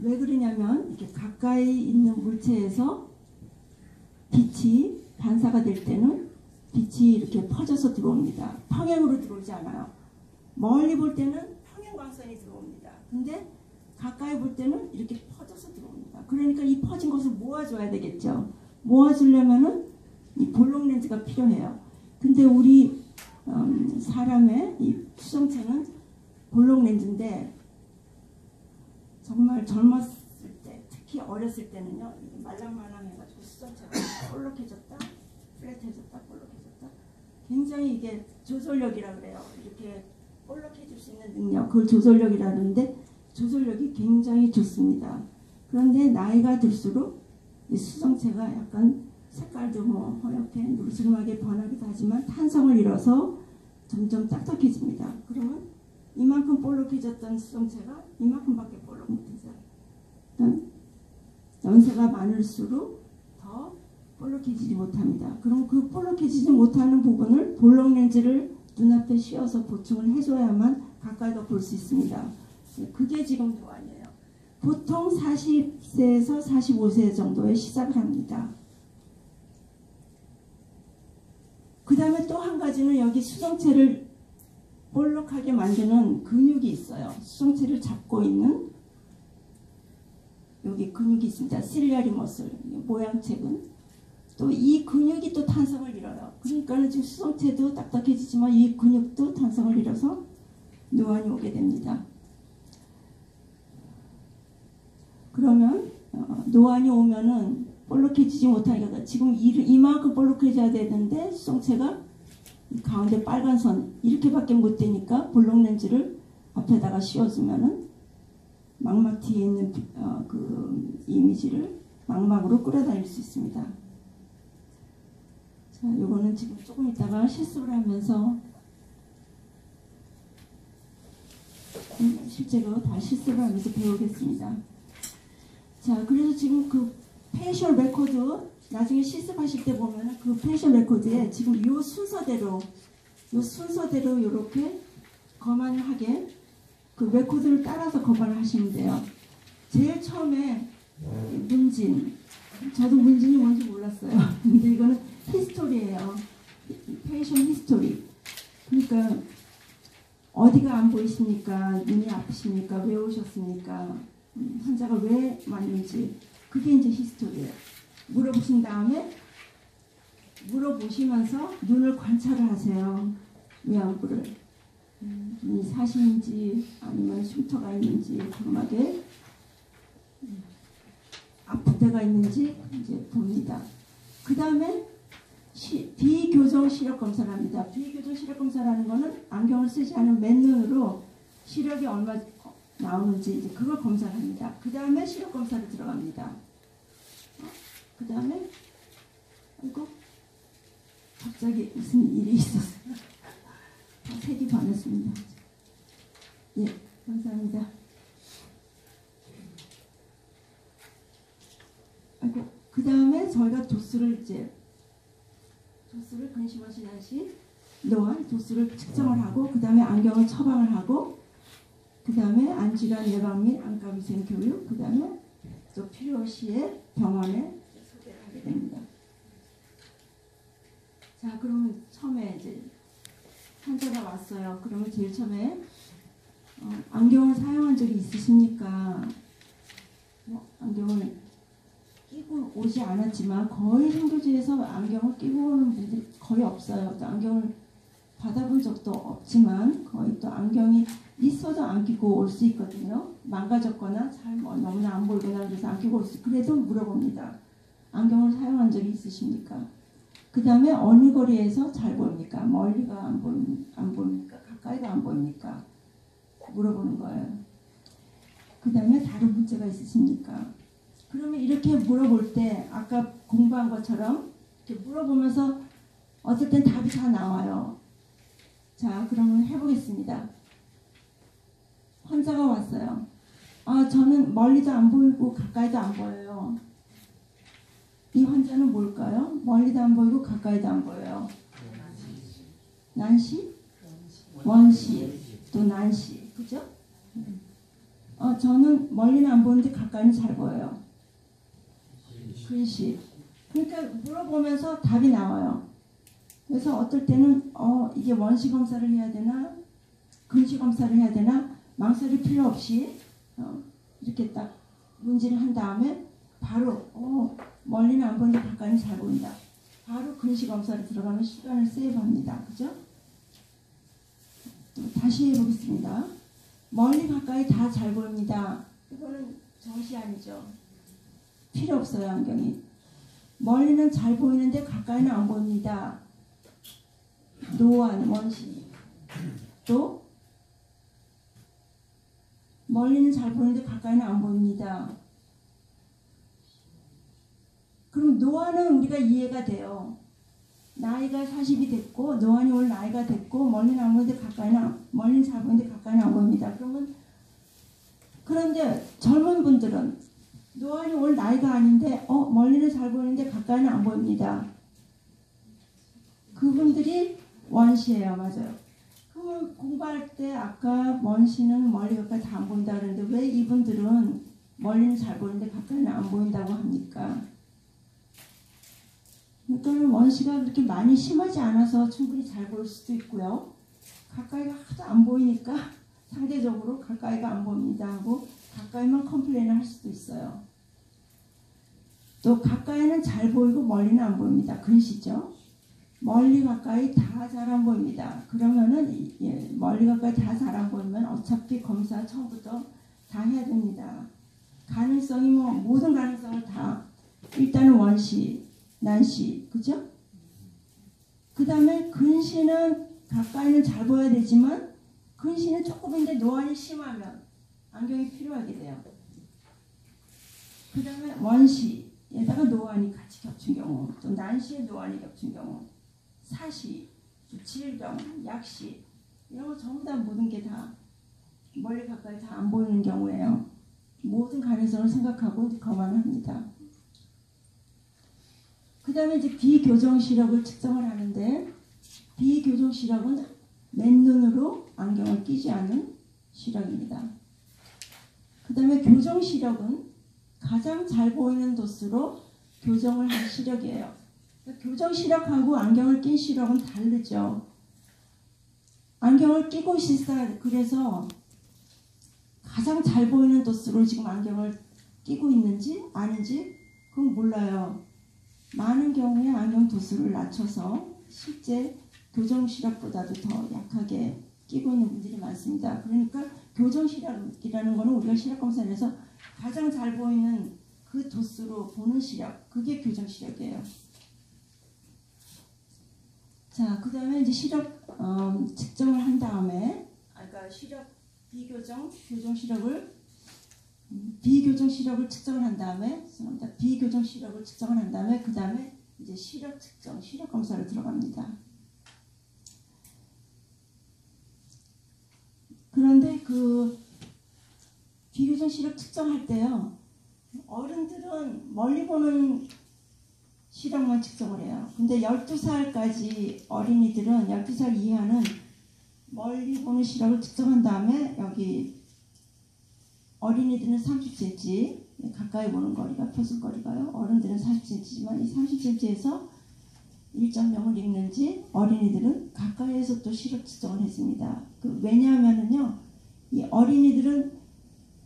왜 그러냐면, 이렇게 가까이 있는 물체에서 빛이 반사가 될 때는 빛이 이렇게 퍼져서 들어옵니다. 평행으로 들어오지 않아요. 멀리 볼 때는 평행광선이 들어옵니다. 근데 가까이 볼 때는 이렇게 퍼져서 들어옵니다. 그러니까 이 퍼진 것을 모아줘야 되겠죠. 모아주려면은 이 볼록 렌즈가 필요해요. 근데 우리 사람의 이 수정체는 볼록 렌즈인데, 정말 젊었을 때, 특히 어렸을 때는요, 말랑말랑해가지고 수정체가 볼록해졌다, 플랫해졌다, 볼록해졌다. 굉장히 이게 조절력이라 그래요. 이렇게 볼록해질 수 있는 능력, 그걸 조절력이라는데 조절력이 굉장히 좋습니다. 그런데 나이가 들수록 이 수정체가 약간 색깔도 뭐 허옇게 누르스름하게 변하기도 하지만 탄성을 잃어서 점점 딱딱해집니다. 그러면 이만큼 볼록해졌던 수정체가 이만큼밖에 볼록 못해져요. 연세가 많을수록 더 볼록해지지 못합니다. 그럼 그 볼록해지지 못하는 부분을 볼록 렌즈를 눈앞에 씌워서 보충을 해줘야만 가까이서 볼 수 있습니다. 그게 지금 노안이에요. 보통 40세에서 45세 정도에 시작을 합니다. 그 다음에 또 한 가지는 여기 수정체를 볼록하게 만드는 근육이 있어요. 수정체를 잡고 있는 여기 근육이 있습니다. 실리아리 머슬, 모양책은. 또 이 근육이 또 탄성을 잃어요. 그러니까 지금 수정체도 딱딱해지지만 이 근육도 탄성을 잃어서 노안이 오게 됩니다. 그러면 노안이 오면은 볼록해지지 못하니까 지금 이만큼 볼록해져야 되는데 수정체가 가운데 빨간 선 이렇게밖에 못 되니까 볼록 렌즈를 앞에다가 씌워주면은 망막 뒤에 있는 그 이미지를 망막으로 끌어다닐 수 있습니다. 자, 요거는 지금 조금 있다가 실습을 하면서 실제로 다 실습을 하면서 배우겠습니다. 자, 그래서 지금 그 페이셜 레코드 나중에 실습하실 때 보면 그 페이셜 레코드에 지금 요 순서대로 이렇게 거만하게 그 레코드를 따라서 거만을 하시면 돼요. 제일 처음에 문진, 저도 문진이 뭔지 몰랐어요. 근데 이거는 히스토리예요. 페이셜 히스토리. 그러니까 어디가 안 보이십니까? 눈이 아프십니까? 왜 오셨습니까? 환자가 왜 왔는지 그게 이제 히스토리예요. 물어보신 다음에 물어보시면서 눈을 관찰을 하세요. 외양부를. 눈이 사시는지 아니면 흉터가 있는지 궁금하게 아픈 데가 있는지 이제 봅니다. 그 다음에 비교정 시력 검사를 합니다. 비교정 시력 검사라는 거는 안경을 쓰지 않은 맨눈으로 시력이 얼마 나오는지 이제 그걸 검사를 합니다. 그 다음에 시력 검사를 들어갑니다. 그 다음에 아이고 갑자기 무슨 일이 있었어요. 색이 변했습니다. 예, 감사합니다. 아이고 그 다음에 저희가 도수를 근심없이 다시 노안 도수를 측정을 하고 그 다음에 안경을 처방을 하고 그 다음에 안질환 예방 및 안과위생 교육 그 다음에 또 필요시에 병원에 소개를 하게 됩니다. 자, 그러면 처음에 이제 환자가 왔어요. 그러면 제일 처음에 안경을 사용한 적이 있으십니까? 안경을 끼고 오지 않았지만 거의 선교지에서 안경을 끼고 오는 분들이 거의 없어요. 또 안경을 받아본 적도 없지만 거의 또 안경이 있어도 안 끼고 올 수 있거든요. 망가졌거나 잘 너무나 안 보이거나 그래서 안 끼고 올 수 그래도 물어봅니다. 안경을 사용한 적이 있으십니까? 그 다음에 어느 거리에서 잘 보입니까? 멀리가 안 보입니까? 가까이가 안 보입니까? 물어보는 거예요. 그 다음에 다른 문제가 있으십니까? 그러면 이렇게 물어볼 때 아까 공부한 것처럼 이렇게 물어보면서 어떨 땐 답이 다 나와요. 자, 그러면 해보겠습니다. 환자가 왔어요. 저는 멀리도 안 보이고 가까이도 안 보여요. 이 환자는 뭘까요? 멀리도 안 보이고 가까이도 안 보여요. 난시? 원시, 또 난시, 그죠? 저는 멀리는 안 보이는데 가까이는 잘 보여요. 근시. 그러니까 물어보면서 답이 나와요. 그래서 어떨 때는 이게 원시 검사를 해야 되나 근시 검사를 해야 되나 망설일 필요 없이 이렇게 딱 문진을 한 다음에 바로 멀리는 안 보이는데 가까이는 잘 보인다. 바로 근시 검사를 들어가면 시간을 세이브합니다. 그죠? 또 다시 해보겠습니다. 멀리 가까이 다 잘 보입니다. 이거는 정시 아니죠. 필요 없어요, 안경이. 멀리는 잘 보이는데 가까이는 안 보입니다. 노안, 원시. 또 멀리는 잘 보이는데 가까이는 안 보입니다. 그럼 노안은 우리가 이해가 돼요. 나이가 40이 됐고 노안이 올 나이가 됐고 멀리는 안 보이는데 멀리는 잘 보이는데 가까이는 안 보입니다. 그런데 젊은 분들은 노안이 올 나이가 아닌데 멀리는 잘 보이는데 가까이는 안 보입니다. 그분들이 원시예요. 맞아요. 그러면 공부할 때 아까 원시는 멀리 가까이 다 안 보인다 그랬는데 왜 이분들은 멀리는 잘 보이는데 가까이는 안 보인다고 합니까? 그러니까 원시가 그렇게 많이 심하지 않아서 충분히 잘 보일 수도 있고요. 가까이가 하도 안 보이니까 상대적으로 가까이가 안 보입니다 하고 가까이만 컴플레인을 할 수도 있어요. 또 가까이는 잘 보이고 멀리는 안 보입니다. 근시죠. 멀리 가까이 다 잘 안 보입니다. 그러면은 멀리 가까이 다 잘 안 보이면 어차피 검사 처음부터 다 해야 됩니다. 가능성이 모든 가능성을 다 일단은 원시, 난시, 그죠? 그 다음에 근시는 가까이는 잘 보여야 되지만 근시는 조금인데 노안이 심하면 안경이 필요하게 돼요. 그 다음에 원시에다가 노안이 같이 겹친 경우, 또 난시에 노안이 겹친 경우, 사시, 질병, 약시 이런 거 전부 다 모든 게 다 멀리 가까이 다 안 보이는 경우에요. 모든 가능성을 생각하고 검안합니다. 그 다음에 이제 비교정 시력을 측정을 하는데 비교정 시력은 맨눈으로 안경을 끼지 않은 시력입니다. 그 다음에 교정 시력은 가장 잘 보이는 도수로 교정을 한 시력이에요. 교정 시력하고 안경을 낀 시력은 다르죠. 안경을 끼고 있다 그래서 가장 잘 보이는 도수로 지금 안경을 끼고 있는지 아닌지 그건 몰라요. 많은 경우에 안경 도수를 낮춰서 실제 교정 시력보다도 더 약하게 끼고 있는 분들이 많습니다. 그러니까 교정 시력이라는 거는 우리가 시력 검사에서 가장 잘 보이는 그 도수로 보는 시력, 그게 교정 시력이에요. 자, 그 다음에 이제 시력 측정을 한 다음에, 그러니까 시력 비교정, 교정 시력을 비교정 시력을 측정을 한 다음에, 비교정 시력을 측정을 한 다음에 그 다음에 이제 시력 측정, 시력 검사를 들어갑니다. 그런데 그 비교정 시력 측정할 때요, 어른들은 멀리 보는 시력만 측정을 해요. 근데 12살까지 어린이들은 12살 이하는 멀리 보는 시력을 측정한 다음에 여기 어린이들은 30cm 가까이 보는 거리가 표준거리가요. 어른들은 40cm지만 이 30cm에서 1.0을 읽는지 어린이들은 가까이에서 또 시력 측정을 했습니다. 왜냐하면은요, 이 어린이들은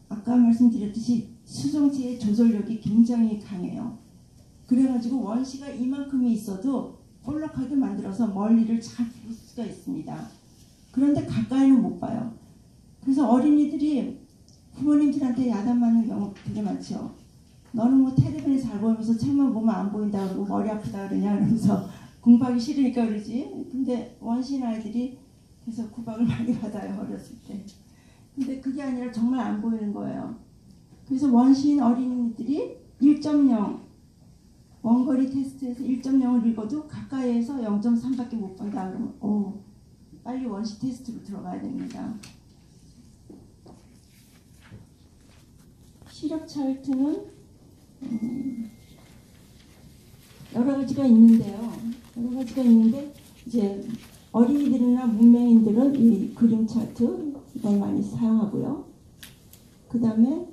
아까 말씀드렸듯이 수정체의 조절력이 굉장히 강해요. 그래가지고 원시가 이만큼이 있어도 볼록하게 만들어서 멀리를 잘 볼 수가 있습니다. 그런데 가까이는 못 봐요. 그래서 어린이들이 부모님들한테 야단맞는 경우 되게 많죠. 너는 뭐 텔레비전에 잘 보면서 책만 보면 안 보인다 그러고 머리 아프다 그러냐 그러면서 공부하기 싫으니까 그러지. 근데 원시인 아이들이 계속 구박을 많이 받아요, 어렸을 때. 근데 그게 아니라 정말 안 보이는 거예요. 그래서 원시인 어린이들이 1.0 원거리 테스트에서 1.0을 읽어도 가까이에서 0.3밖에 못 본다 그러면 빨리 원시 테스트로 들어가야 됩니다. 시력 차트는 여러 가지가 있는데요. 여러 가지가 있는데 이제 어린이들이나 문맹인들은 이 그림 차트 이걸 많이 사용하고요. 그 다음에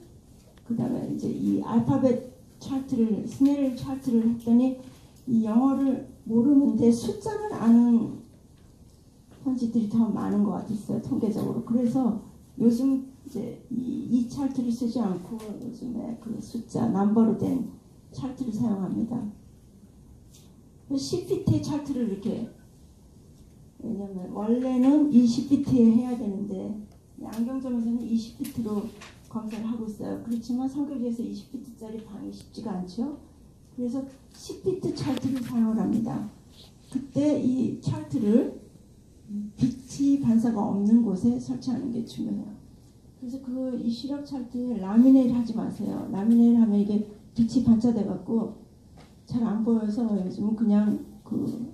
이제 이 알파벳 차트를 스네일 차트를 했더니 이 영어를 모르는데 숫자를 아는 현지들이 더 많은 것 같았어요, 통계적으로. 그래서 요즘 이제 이 차트를 쓰지 않고 요즘에 그 숫자 넘버로 된 차트를 사용합니다. CPT 차트를 이렇게, 왜냐면 원래는 20bt에 해야 되는데 안경점에서는 20bt로 검사를 하고 있어요. 그렇지만 성교지에서 20피트짜리 방이 쉽지가 않죠. 그래서 10피트 차트를 사용을 합니다. 그때 이 차트를 빛이 반사가 없는 곳에 설치하는 게 중요해요. 그래서 이 시력 차트에 라미네이트 하지 마세요. 라미네이트 하면 이게 빛이 반사돼 갖고 잘 안 보여서 요즘은 그냥 그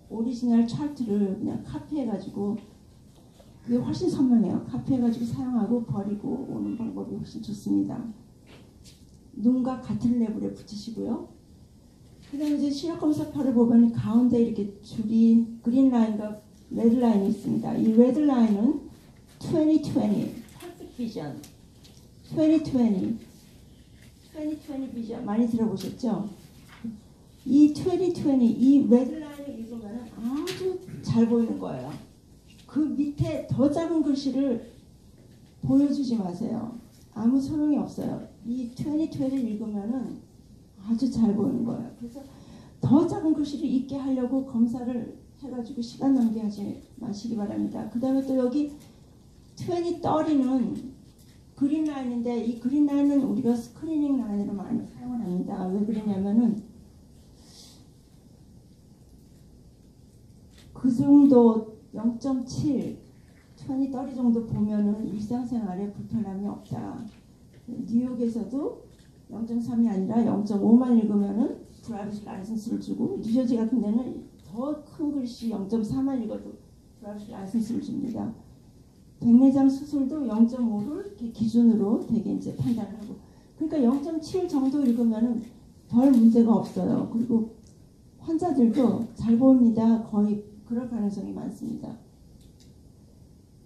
오리지널 차트를 그냥 카피해가지고 그게 훨씬 선명해요. 카피해가지고 사용하고 버리고 오는 방법이 훨씬 좋습니다. 눈과 같은 레벨에 붙이시고요. 그 다음에 이제 시력 검사표를 보면 가운데 이렇게 줄이 그린 라인과 레드 라인이 있습니다. 이 레드 라인은 2020 perfect vision 2020 비전 많이 들어보셨죠? 이 2020 이 레드 라인을 읽으면 아주 잘 보이는 거예요. 그 밑에 더 작은 글씨를 보여주지 마세요. 아무 소용이 없어요. 이 2020를 읽으면은 아주 잘 보이는 거예요. 그래서 더 작은 글씨를 읽게 하려고 검사를 해가지고 시간 낭비하지 마시기 바랍니다. 그 다음에 또 여기 2030는 그린 라인인데 이 그린 라인은 우리가 스크리닝 라인으로 많이 사용을 합니다. 왜 그러냐면은 그 정도 0.7, 2030 정도 보면은 일상생활에 불편함이 없다. 뉴욕에서도 0.3이 아니라 0.5만 읽으면은 드라이버스 라이선스를 주고 뉴저지 같은 데는 더 큰 글씨 0.4만 읽어도 드라이버스 라이선스를 줍니다. 백내장 수술도 0.5를 기준으로 되게 이제 판단을 하고 그러니까 0.7 정도 읽으면은 별 문제가 없어요. 그리고 환자들도 잘 보입니다. 거의 그럴 가능성이 많습니다.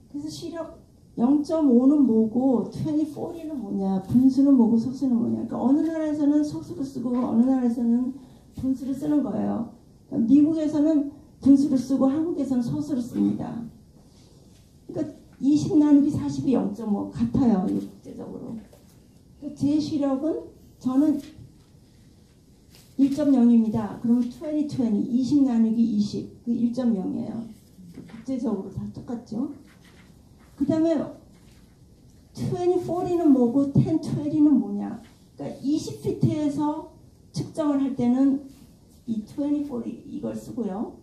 그래서 시력 0.5는 뭐고 2040는 뭐냐, 분수는 뭐고 소수는 뭐냐. 그러니까 어느 나라에서는 소수를 쓰고 어느 나라에서는 분수를 쓰는 거예요. 그러니까 미국에서는 분수를 쓰고 한국에서는 소수를 씁니다. 그러니까 20 나누기 40이 0.5 같아요. 국제적으로. 그러니까 제 시력은 저는 1.0입니다. 그러면 20 나누기 20 그 1.0이에요. 국제적으로 다 똑같죠. 그 다음에 2040는 뭐고 1020는 뭐냐. 그러니까 20피트에서 측정을 할 때는 이 2040 이걸 쓰고요.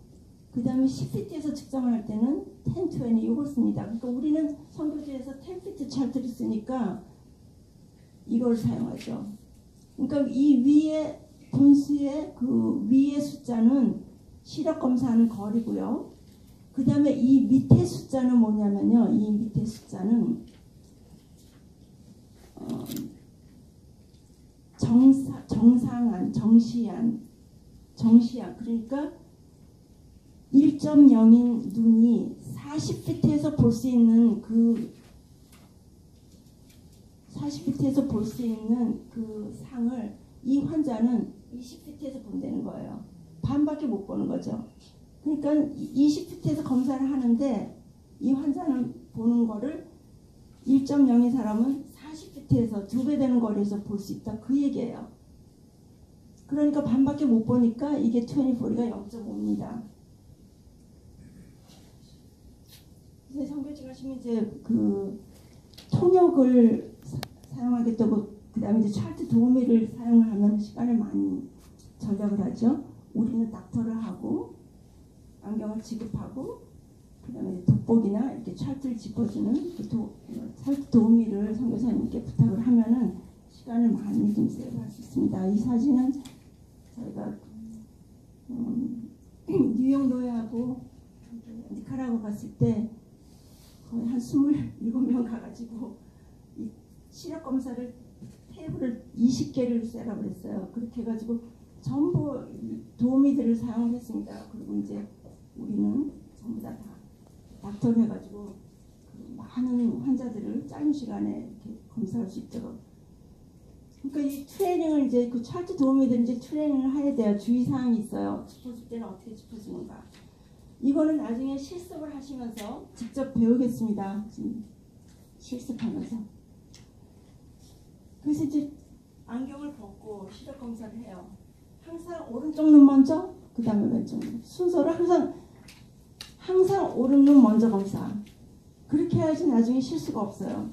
그 다음에 10피트에서 측정을 할 때는 1020 이걸 씁니다. 그러니까 우리는 선교지에서 10피트 차트를 쓰니까 이걸 사용하죠. 그러니까 이 위에 분수의 그 위의 숫자는 시력 검사하는 거리고요. 그 다음에 이 밑에 숫자는 뭐냐면요. 이 밑에 숫자는 정상안, 정시안. 그러니까 1.0인 눈이 40피트에서 볼 수 있는 그 40피트에서 볼 수 있는 그 상을 이 환자는 20피트에서 본다는 거예요. 반밖에 못 보는 거죠. 그러니까 20피트에서 검사를 하는데 이 환자는 보는 거를 1.0인 사람은 40피트에서 2배 되는 거리에서 볼 수 있다. 그 얘기예요. 그러니까 반밖에 못 보니까 이게 2040가 0.5입니다. 이제 선교지 가시면 이제 그 통역을 사용하겠다고 그 다음에 이제 차트 도우미를 사용을 하면 시간을 많이 절약을 하죠. 우리는 닥터를 하고 안경을 지급하고 그 다음에 돋보기나 이렇게 차트를 짚어주는 그 차트 도우미를 선교사님께 부탁을 하면은 시간을 많이 좀 세이브할 수 있습니다. 이 사진은 저희가 뉴욕 노예하고 니카라과 갔을 때 거의 한 27명 가가지고 이 시력 검사를 테이블을 20개를 셋업을 했어요. 그렇게 해가지고 전부 도우미들을 사용을 했습니다. 그리고 이제 우리는 전부 다 닥터를 해가지고 그 많은 환자들을 짧은 시간에 이렇게 검사할 수 있도록. 그러니까 이 트레이닝을 이제 그 차트 도우미들 이제 트레이닝을 해야 돼요. 주의사항이 있어요. 짚어줄 때는 어떻게 짚어주는가. 이거는 나중에 실습을 하시면서 직접 배우겠습니다. 지금 실습하면서. 그래서 이제 안경을 벗고 시력 검사를 해요. 항상 오른쪽 눈 먼저, 그 다음에 왼쪽 눈. 순서를 항상 오른 눈 먼저 검사. 그렇게 해야지 나중에 실수가 없어요.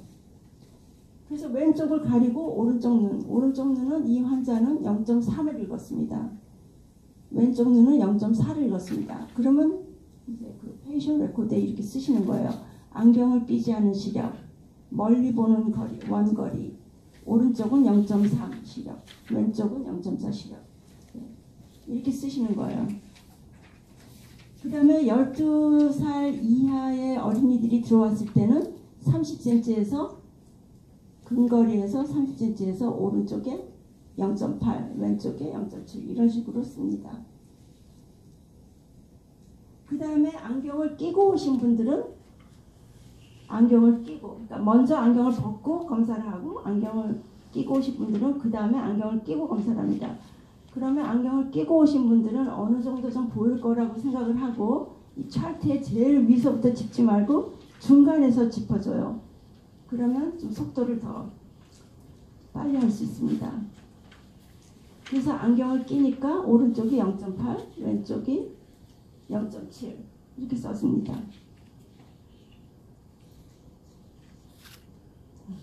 그래서 왼쪽을 가리고 오른쪽 눈은 이 환자는 0.3을 읽었습니다. 왼쪽 눈은 0.4를 읽었습니다. 그러면 이제 그 페이셜 레코드에 이렇게 쓰시는 거예요. 안경을 끼지 않은 시력, 멀리 보는 거리, 원거리, 오른쪽은 0.3 시력, 왼쪽은 0.4 시력. 이렇게 쓰시는 거예요. 그 다음에 12살 이하의 어린이들이 들어왔을 때는 30cm에서 근거리에서 30cm에서 오른쪽에 0.8, 왼쪽에 0.7 이런 식으로 씁니다. 그 다음에 안경을 끼고 오신 분들은 안경을 끼고, 그러니까 먼저 안경을 벗고 검사를 하고 안경을 끼고 오신 분들은 그 다음에 안경을 끼고 검사를 합니다. 그러면 안경을 끼고 오신 분들은 어느 정도 좀 보일 거라고 생각을 하고 이 차트에 제일 위서부터 짚지 말고 중간에서 짚어줘요. 그러면 좀 속도를 더 빨리 할 수 있습니다. 그래서 안경을 끼니까 오른쪽이 0.8, 왼쪽이 0.7 이렇게 썼습니다.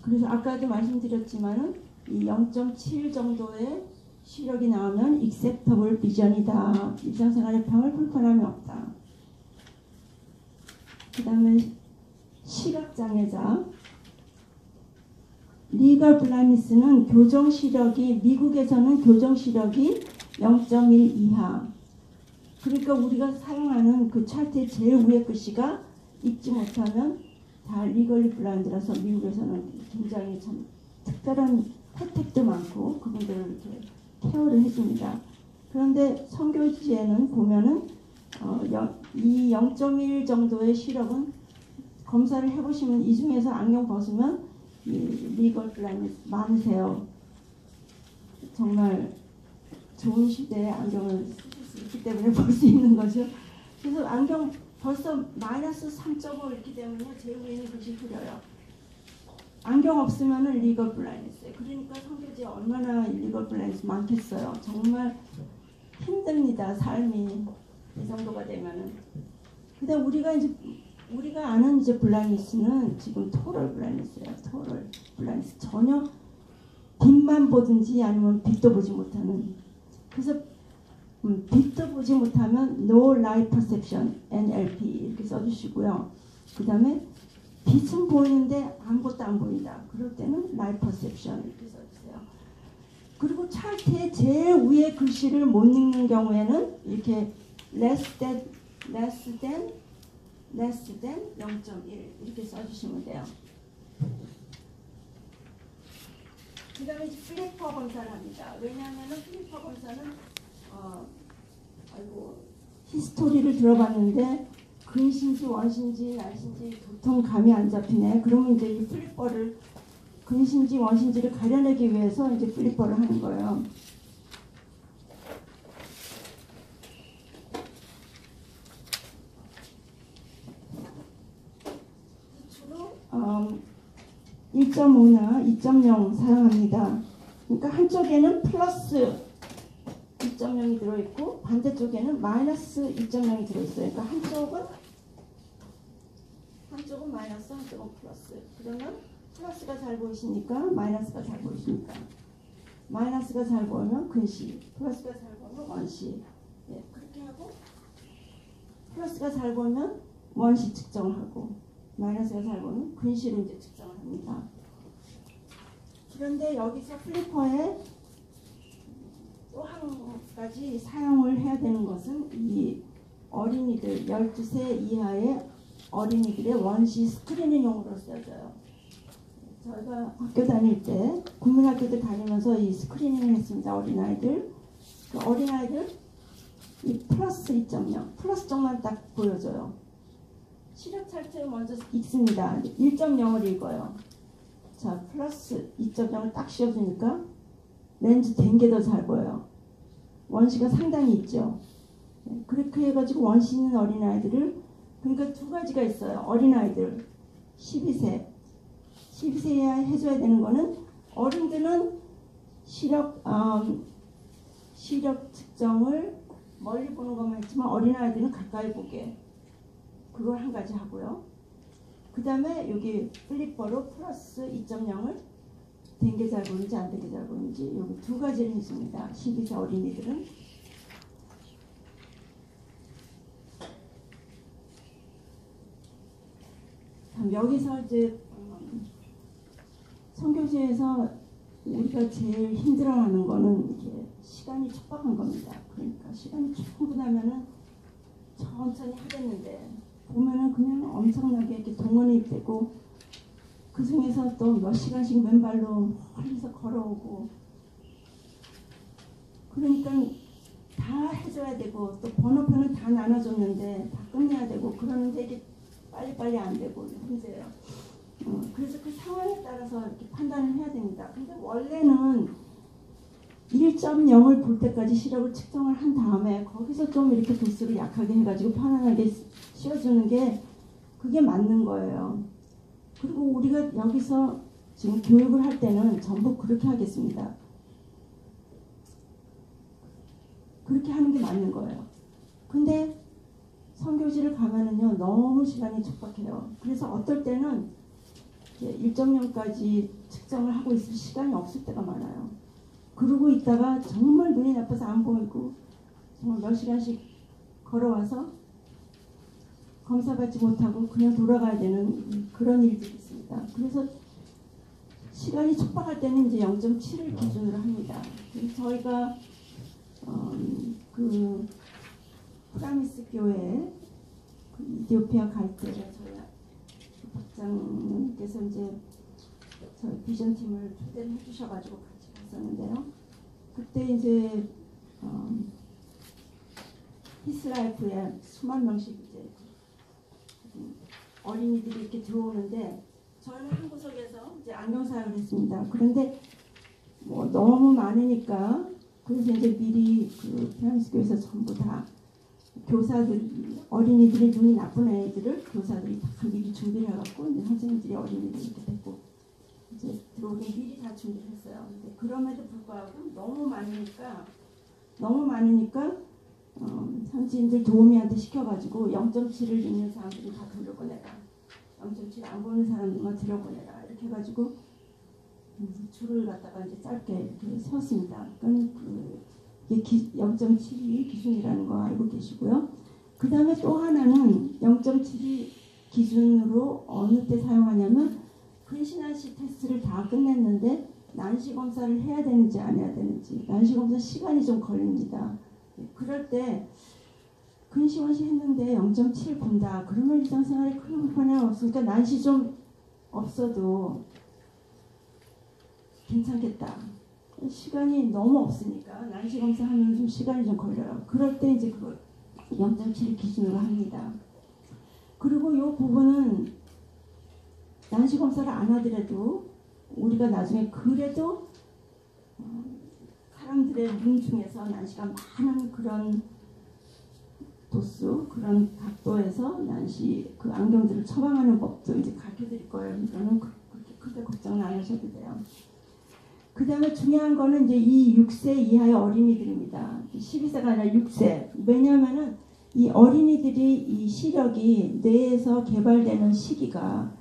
그래서 아까도 말씀드렸지만은 이 0.7 정도의 시력이 나오면 acceptable vision이다. 일상생활에 병을 불편함이 없다. 그 다음에 시각장애자 리걸 블라인드니스는 교정시력이 미국에서는 교정시력이 0.1 이하. 그러니까 우리가 사용하는 그 차트의 제일 위에 글씨가 읽지 못하면 다 리걸리 블라인드라서 미국에서는 굉장히 참 특별한 혜택도 많고 그분들을 이렇게 케어를 해줍니다. 그런데 선교지에는 보면은 이 0.1 정도의 시력은 검사를 해보시면 이 중에서 안경 벗으면 이 리걸 블라인드 많으세요. 정말 좋은 시대에 안경을 쓰실 수 있기 때문에 볼 수 있는 거죠. 그래서 안경 벌써 마이너스 3.5 이렇게 되면요 제일 위에 있는 글씨 흐려요. 안경 없으면은 리걸 블라인드였어요. 그러니까 선교지에 얼마나 리걸 블라인드 많겠어요. 정말 힘듭니다. 삶이 이 정도가 되면은. 근데 우리가 아는 이제 블라인드는 지금 토럴 블라인드예요. 토럴 블라인드 전혀 빛만 보든지 아니면 빛도 보지 못하는. 그래서 빛도 보지 못하면 No Light Perception NLP 이렇게 써주시고요. 그 다음에 빛은 보이는데 아무것도 안 보인다. 그럴 때는 Light Perception 이렇게 써주세요. 그리고 차트의 제일 위에 글씨를 못 읽는 경우에는 이렇게 less than 0.1 이렇게 써주시면 돼요. 그 다음에 플리퍼 검사를 합니다. 왜냐하면 플리퍼 검사는 히스토리를 들어봤는데 근신지 원신지 날신지 도통 감이 안 잡히네. 그러면 이제 이 플리퍼를 근신지 원신지를 가려내기 위해서 이제 플리퍼를 하는 거예요. 주로 1.5나 2.0 사용합니다. 그러니까 한쪽에는 플러스 2.0이 들어있고 반대쪽에는 마이너스 2.0이 들어있어요. 그러니까 한쪽은 마이너스, 한쪽은 플러스. 그러면 플러스가 잘 보이시니까 마이너스가 잘 보이시니까 마이너스가 잘 보이면 근시, 플러스가 잘 보이면 원시. 네, 그렇게 하고 플러스가 잘 보이면 원시 측정을 하고 마이너스가 잘 보이면 근시로 이제 측정을 합니다. 그런데 여기서 플리퍼에 또 한 가지 사용을 해야 되는 것은 이 어린이들 12세 이하의 어린이들의 원시 스크리닝용으로 쓰여져요. 저희가 학교 다닐 때 국민학교들 다니면서 이 스크리닝을 했습니다. 어린아이들. 그 어린아이들 이 플러스 2.0 플러스 쪽만 딱 보여줘요. 시력 차트를 먼저 읽습니다. 1.0을 읽어요. 자, 플러스 2.0을 딱 씌워주니까 렌즈 된 게 더 잘 보여요. 원시가 상당히 있죠. 그렇게 해가지고 원시 있는 어린아이들을 그러니까 두 가지가 있어요. 어린아이들 12세 이하 해줘야 되는 거는 어른들은 시력 측정을 멀리 보는 것만 했지만 어린아이들은 가까이 보게 그걸 한 가지 하고요. 그 다음에 여기 플리퍼로 플러스 2.0을 된 게 잘 보는지 안 된 게 잘 보는지 여기 두 가지를 해줍니다. 12세 어린이들은. 여기서 이제 선교지에서 우리가 제일 힘들어하는 거는 이게 시간이 촉박한 겁니다. 그러니까 시간이 충분하면은 천천히 하겠는데 보면은 그냥 엄청나게 이렇게 동원이 되고 그 중에서 또 몇 시간씩 맨발로 멀리서 걸어오고 그러니까 다 해줘야 되고 또 번호표는 다 나눠줬는데 다 끝내야 되고 그러는데 이게 빨리빨리 안 되고 문제예요. 그래서 그 상황에 따라서 이렇게 판단을 해야 됩니다. 근데 원래는 1.0을 볼 때까지 시력을 측정을 한 다음에 거기서 좀 이렇게 도수를 약하게 해가지고 편안하게 씌워주는 게 그게 맞는 거예요. 그리고 우리가 여기서 지금 교육을 할 때는 전부 그렇게 하겠습니다. 그렇게 하는 게 맞는 거예요. 근데 선교지를 가면은요 너무 시간이 촉박해요. 그래서 어떨 때는 1.0까지 측정을 하고 있을 시간이 없을 때가 많아요. 그러고 있다가 정말 눈이 나빠서 안 보이고 정말 몇 시간씩 걸어와서 검사받지 못하고 그냥 돌아가야 되는 그런 일들이 있습니다. 그래서 시간이 촉박할 때는 이제 0.7을 기준으로 합니다. 그래서 저희가 그 프라미스 교회 그 이디오피아 갈 때 저희 박장님께서 이제 저희 비전팀을 초대를 해주셔가지고 같이 갔었는데요. 그때 이제 히스라이프에 수만 명씩 이제 어린이들이 이렇게 들어오는데 저희는 한 구석에서 이제 안경 사역을 했습니다. 그런데 뭐 너무 많으니까 그래서 이제 미리 그 프랑스 교회에서 전부 다 교사들이 어린이들이 눈이 나쁜 애들을 교사들이 다 미리 준비를 해갖고 이제 선생님들이 어린이들 이렇게 데리고 이제 들어오게 미리 다 준비를 했어요. 근데 그럼에도 불구하고 너무 많으니까 선지인들 도우미한테 시켜가지고 0.7을 읽는 사람들이 다 돌려보내라. 0.7 안 보는 사람들만 들여보내라. 이렇게 해가지고 줄을 갖다가 이제 짧게 이렇게 세웠습니다. 그러니까 이게 0.7이 기준이라는 거 알고 계시고요. 그 다음에 또 하나는 0.7이 기준으로 어느 때 사용하냐면 근시난시 테스트를 다 끝냈는데 난시 검사를 해야 되는지 안 해야 되는지 난시 검사 시간이 좀 걸립니다. 그럴 때 근시원시 했는데 0.7 본다. 그러면 일상생활에 큰 불편함 없으니까 난시 좀 없어도 괜찮겠다. 시간이 너무 없으니까 난시 검사하면 좀 시간이 좀 걸려요. 그럴 때 이제 그걸 0.7 기준으로 합니다. 그리고 이 부분은 난시 검사를 안 하더라도 우리가 나중에 그래도 사람들의 눈 중에서 난시가 많은 그런 도수, 그런 각도에서 난시 그 안경들을 처방하는 법도 이제 가르쳐 드릴 거예요. 이거는 그렇게 크게 걱정은 안 하셔도 돼요. 그 다음에 중요한 거는 이제 이 6세 이하의 어린이들입니다. 12세가 아니라 6세. 왜냐하면은 이 어린이들이 이 시력이 뇌에서 개발되는 시기가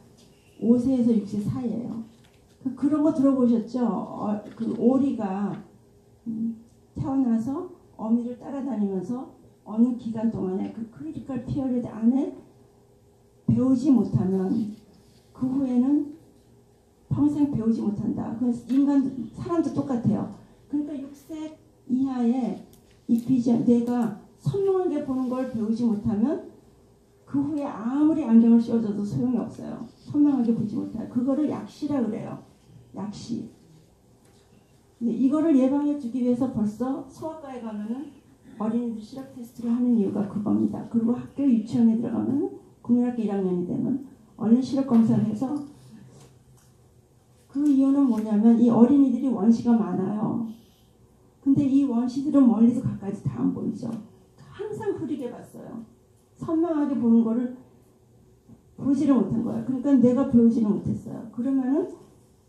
5세에서 6세 사이예요. 그런 거 들어보셨죠? 그 오리가 태어나서 어미를 따라다니면서 어느 기간 동안에 그 크리티컬 피어리드 안에 배우지 못하면 그 후에는 평생 배우지 못한다. 그래서 사람도 똑같아요. 그러니까 6세 이하의 이 비전, 내가 선명하게 보는 걸 배우지 못하면 그 후에 아무리 안경을 씌워줘도 소용이 없어요. 선명하게 보지 못해요. 그거를 약시라 그래요. 약시. 이거를 예방해 주기 위해서 벌써 소아과에 가면은 어린이들 시력 테스트를 하는 이유가 그겁니다. 그리고 학교 유치원에 들어가면 국민학교 1학년이 되면 얼른 시력 검사를 해서 그 이유는 뭐냐면 이 어린이들이 원시가 많아요. 근데 이 원시들은 멀리서 가까이서 다 안 보이죠. 항상 흐리게 봤어요. 선명하게 보는 거를 보지를 못한 거예요. 그러니까 내가 배우지를 못했어요. 그러면은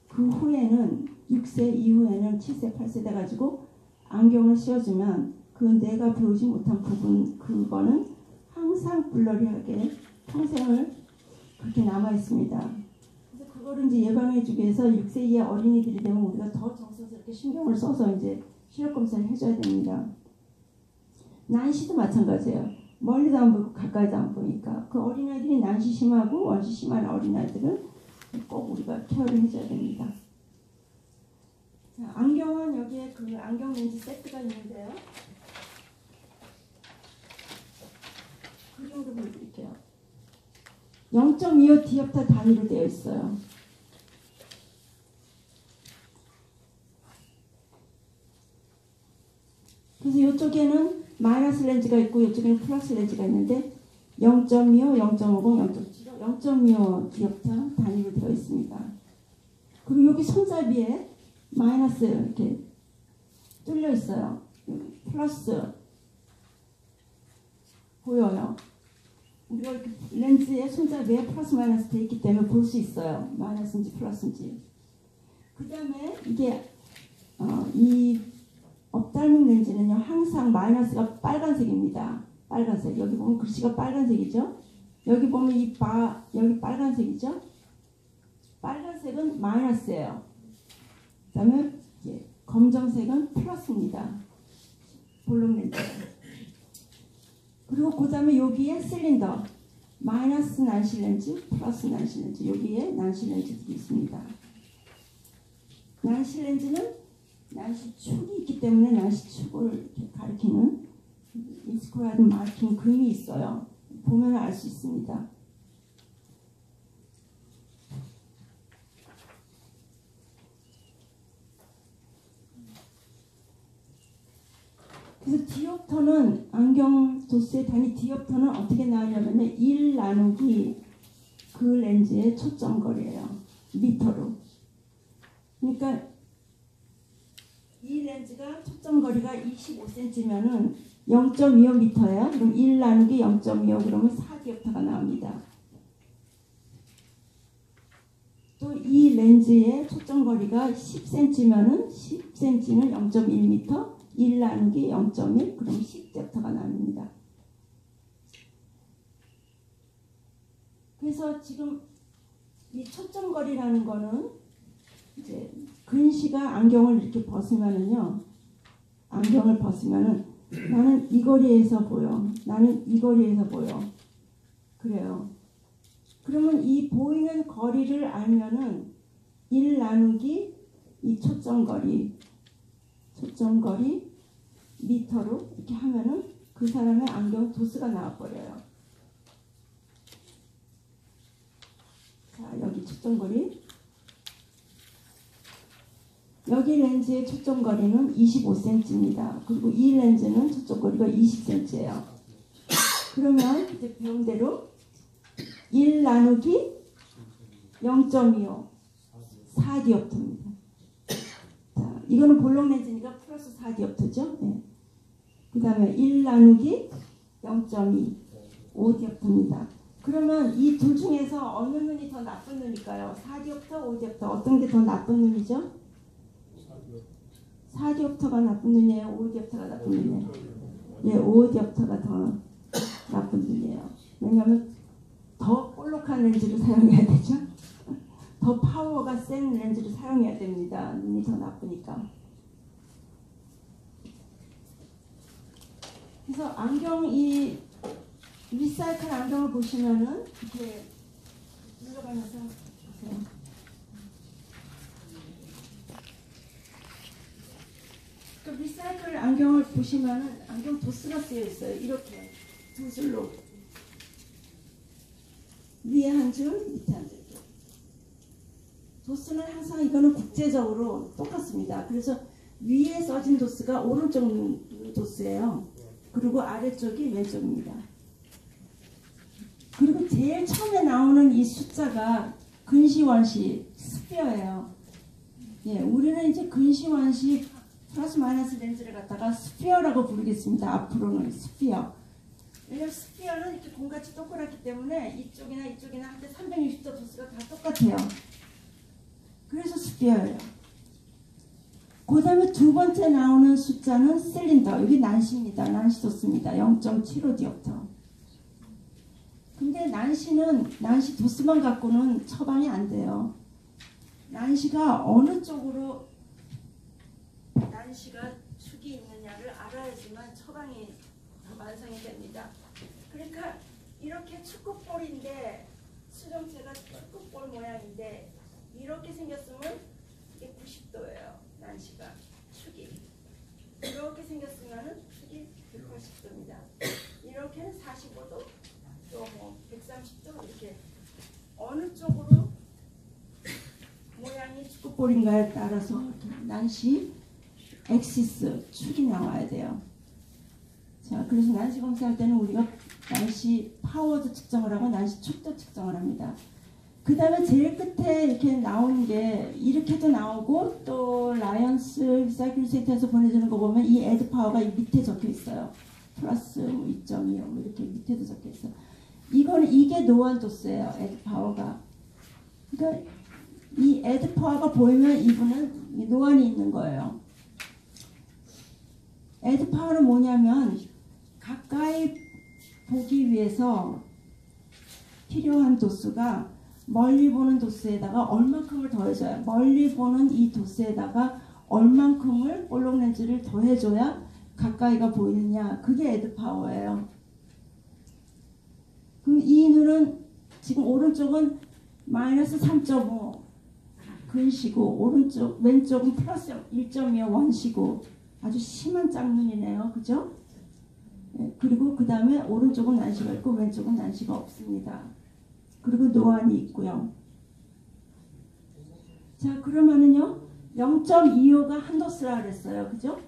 그 후에는 6세 이후에는 7세, 8세 돼가지고 안경을 씌워주면 그 내가 배우지 못한 부분 그거는 항상 블러리하게 평생을 그렇게 남아 있습니다. 그래서 그거를 이제 예방해주기 위해서 6세 이하 어린이들이 되면 우리가 더 정성스럽게 신경을 써서 이제 시력 검사를 해줘야 됩니다. 난시도 마찬가지예요. 멀리도 안 보이고 가까이도 안 보니까 그 어린아이들이 난시 심하고 원시 심한 어린아이들은 꼭 우리가 케어를 해줘야 됩니다. 자, 안경은 여기에 그 안경 렌즈 세트가 있는데요. 그 정도 보여드릴게요. 0.25 디옵터 단위로 되어 있어요. 그래서 이쪽에는 마이너스 렌즈가 있고 이쪽에는 플러스 렌즈가 있는데 0.25, 0.50, 0.25 디옵터 단위로 되어 있습니다. 그리고 여기 손잡이에 마이너스 이렇게 뚫려 있어요. 여기 플러스 보여요. 우리가 이렇게 렌즈에 손잡이에 플러스 마이너스 되어 있기 때문에 볼 수 있어요. 마이너스인지 플러스인지. 그 다음에 이게 이 업닮은 렌즈는요 항상 마이너스가 빨간색입니다. 빨간색. 여기 보면 글씨가 빨간색이죠. 여기 보면 여기 빨간색이죠. 빨간색은 마이너스예요. 그 다음에 검정색은 플러스입니다. 볼록 렌즈. 그리고 그 다음에 여기에 실린더 마이너스 난시 렌즈, 플러스 난시 렌즈. 여기에 난시 렌즈들이 있습니다. 난시 렌즈는 난시축이 있기 때문에 난시축을 이렇게 가리키는 인스크라이드 마킹 그림이 있어요. 보면 알 수 있습니다. 그래서 디옵터는 안경 도수의 단위 디옵터는 어떻게 나오냐면 1 나누기 그 렌즈의 초점거리예요. 미터로. 그러니까 이 렌즈가 초점거리가 25cm면은 0.25m예요. 그럼 1 나누기 0.25 그러면 4디옵터가 나옵니다. 또 이 렌즈의 초점거리가 10cm면은 10cm는 0.1m, 1 나누기 0.1 그럼 10디옵터가 나옵니다. 그래서 지금 이 초점거리라는 거는 이제 근시가 안경을 이렇게 벗으면은요, 안경을 벗으면은 나는 이 거리에서 보여, 나는 이 거리에서 보여. 그래요. 그러면 이 보이는 거리를 알면은 1 나누기 이 초점거리 미터로 이렇게 하면은 그 사람의 안경 도수가 나와버려요. 자, 여기 초점거리. 여기 렌즈의 초점거리는 25cm입니다. 그리고 이 렌즈는 초점거리가 20cm예요. 그러면 이제 배운 대로 1 나누기 0.25 4디옵터입니다. 자, 이거는 볼록 렌즈니까 플러스 4디옵터죠. 네. 그 다음에 1 나누기 0.2 5디옵터입니다. 그러면 이 둘 중에서 어느 눈이 더 나쁜 눈일까요? 4디옵터, 5디옵터 어떤 게 더 나쁜 눈이죠? 4디옵터가 나쁜 눈이에요? 5디옵터가 나쁜 눈이에요? 예, 5디옵터가 더 나쁜 눈이에요. 왜냐하면 더 볼록한 렌즈를 사용해야 되죠? 더 파워가 센 렌즈를 사용해야 됩니다. 눈이 더 나쁘니까. 그래서 안경 이 리사이클 안경을 보시면은 이렇게 눌러가면서 보세요. 그 리사이클 안경을 보시면은 안경 도수가 쓰여 있어요. 이렇게 두 줄로 위에 한 줄, 밑에 한 줄. 도수는 항상 이거는 국제적으로 똑같습니다. 그래서 위에 써진 도수가 오른쪽 도수예요. 그리고 아래쪽이 왼쪽입니다. 그리고 제일 처음에 나오는 이 숫자가 근시원시 스피어예요. 예, 우리는 이제 근시원시 플러스 마이너스 렌즈를 갖다가 스피어라고 부르겠습니다. 앞으로는 스피어. 왜냐면 스피어는 이렇게 공같이 동그랗기 때문에 이쪽이나 이쪽이나 할 때 360도 도수가 다 똑같아요. 그래서 스피어예요. 그 다음에 두 번째 나오는 숫자는 실린더. 여기 난시입니다. 난시 도수입니다. 0.75디옵터. 근데 난시 도수만 갖고는 처방이 안 돼요. 난시가 어느 쪽으로 난시가 축이 있느냐를 알아야지만 처방이 완성이 됩니다. 그러니까 이렇게 축구볼인데 수정체가 축구볼 모양인데 이렇게 생겼으면 이게 90도예요. 난시가 축이 이렇게 생겼으면은 축이 180도입니다. 이렇게는 45도 또 뭐 130도 이렇게 어느 쪽으로 모양이 축구볼인가에 따라서 난시 엑시스 축이 나와야 돼요. 자, 그래서 난시 검사할 때는 우리가 난시 파워도 측정을 하고 난시 축도 측정을 합니다. 그 다음에 제일 끝에 이렇게 나오는 게 이렇게도 나오고 또 라이언스 리사이클 센터에서 보내주는 거 보면 이 애드 파워가 이 밑에 적혀 있어요. 플러스 2.25 뭐 이렇게 밑에도 적혀 있어요. 이게 노안 도수예요. 애드 파워가. 그러니까 이 애드 파워가 보이면 이분은 노안이 있는 거예요. 애드 파워는 뭐냐면 가까이 보기 위해서 필요한 도수가 멀리 보는 도수에다가 얼만큼을 더해줘야 멀리 보는 이 도수에다가 얼만큼을 볼록 렌즈를 더해줘야 가까이가 보이느냐 그게 애드 파워예요. 그럼 이 눈은 지금 오른쪽은 마이너스 3.5 근시고 왼쪽은 플러스 1.25 원시고 아주 심한 짝눈이네요. 그죠? 네, 그리고 그 다음에 오른쪽은 난시가 있고 왼쪽은 난시가 없습니다. 그리고 노안이 있고요. 자, 그러면은요 0.25가 한 도수라 그랬어요. 그죠?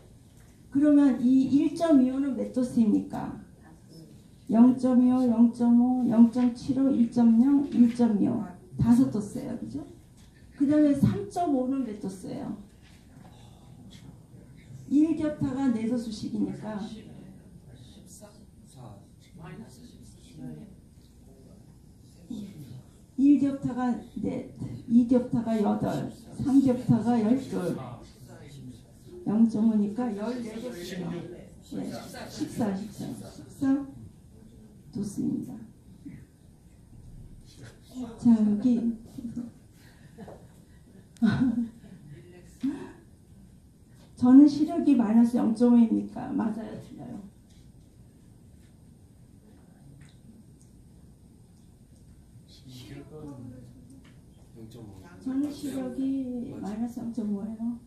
그러면 이 1.25는 몇 도수입니까? 0.25, 0.5, 0.75, 1.0, 1.25 다섯 도수예요. 그죠? 그 다음에 3.5는 몇 도수예요? 1격타가 4도수씩이니까 1격타가 4, 2격타가 8, 3격타가 12 0.5니까 14도수요. 네, 14 도수입니다. 자, 여기 저는 시력이 마이너스 0.5입니까? 맞아요, 틀려요? 저는 시력이 마이너스 0.5예요.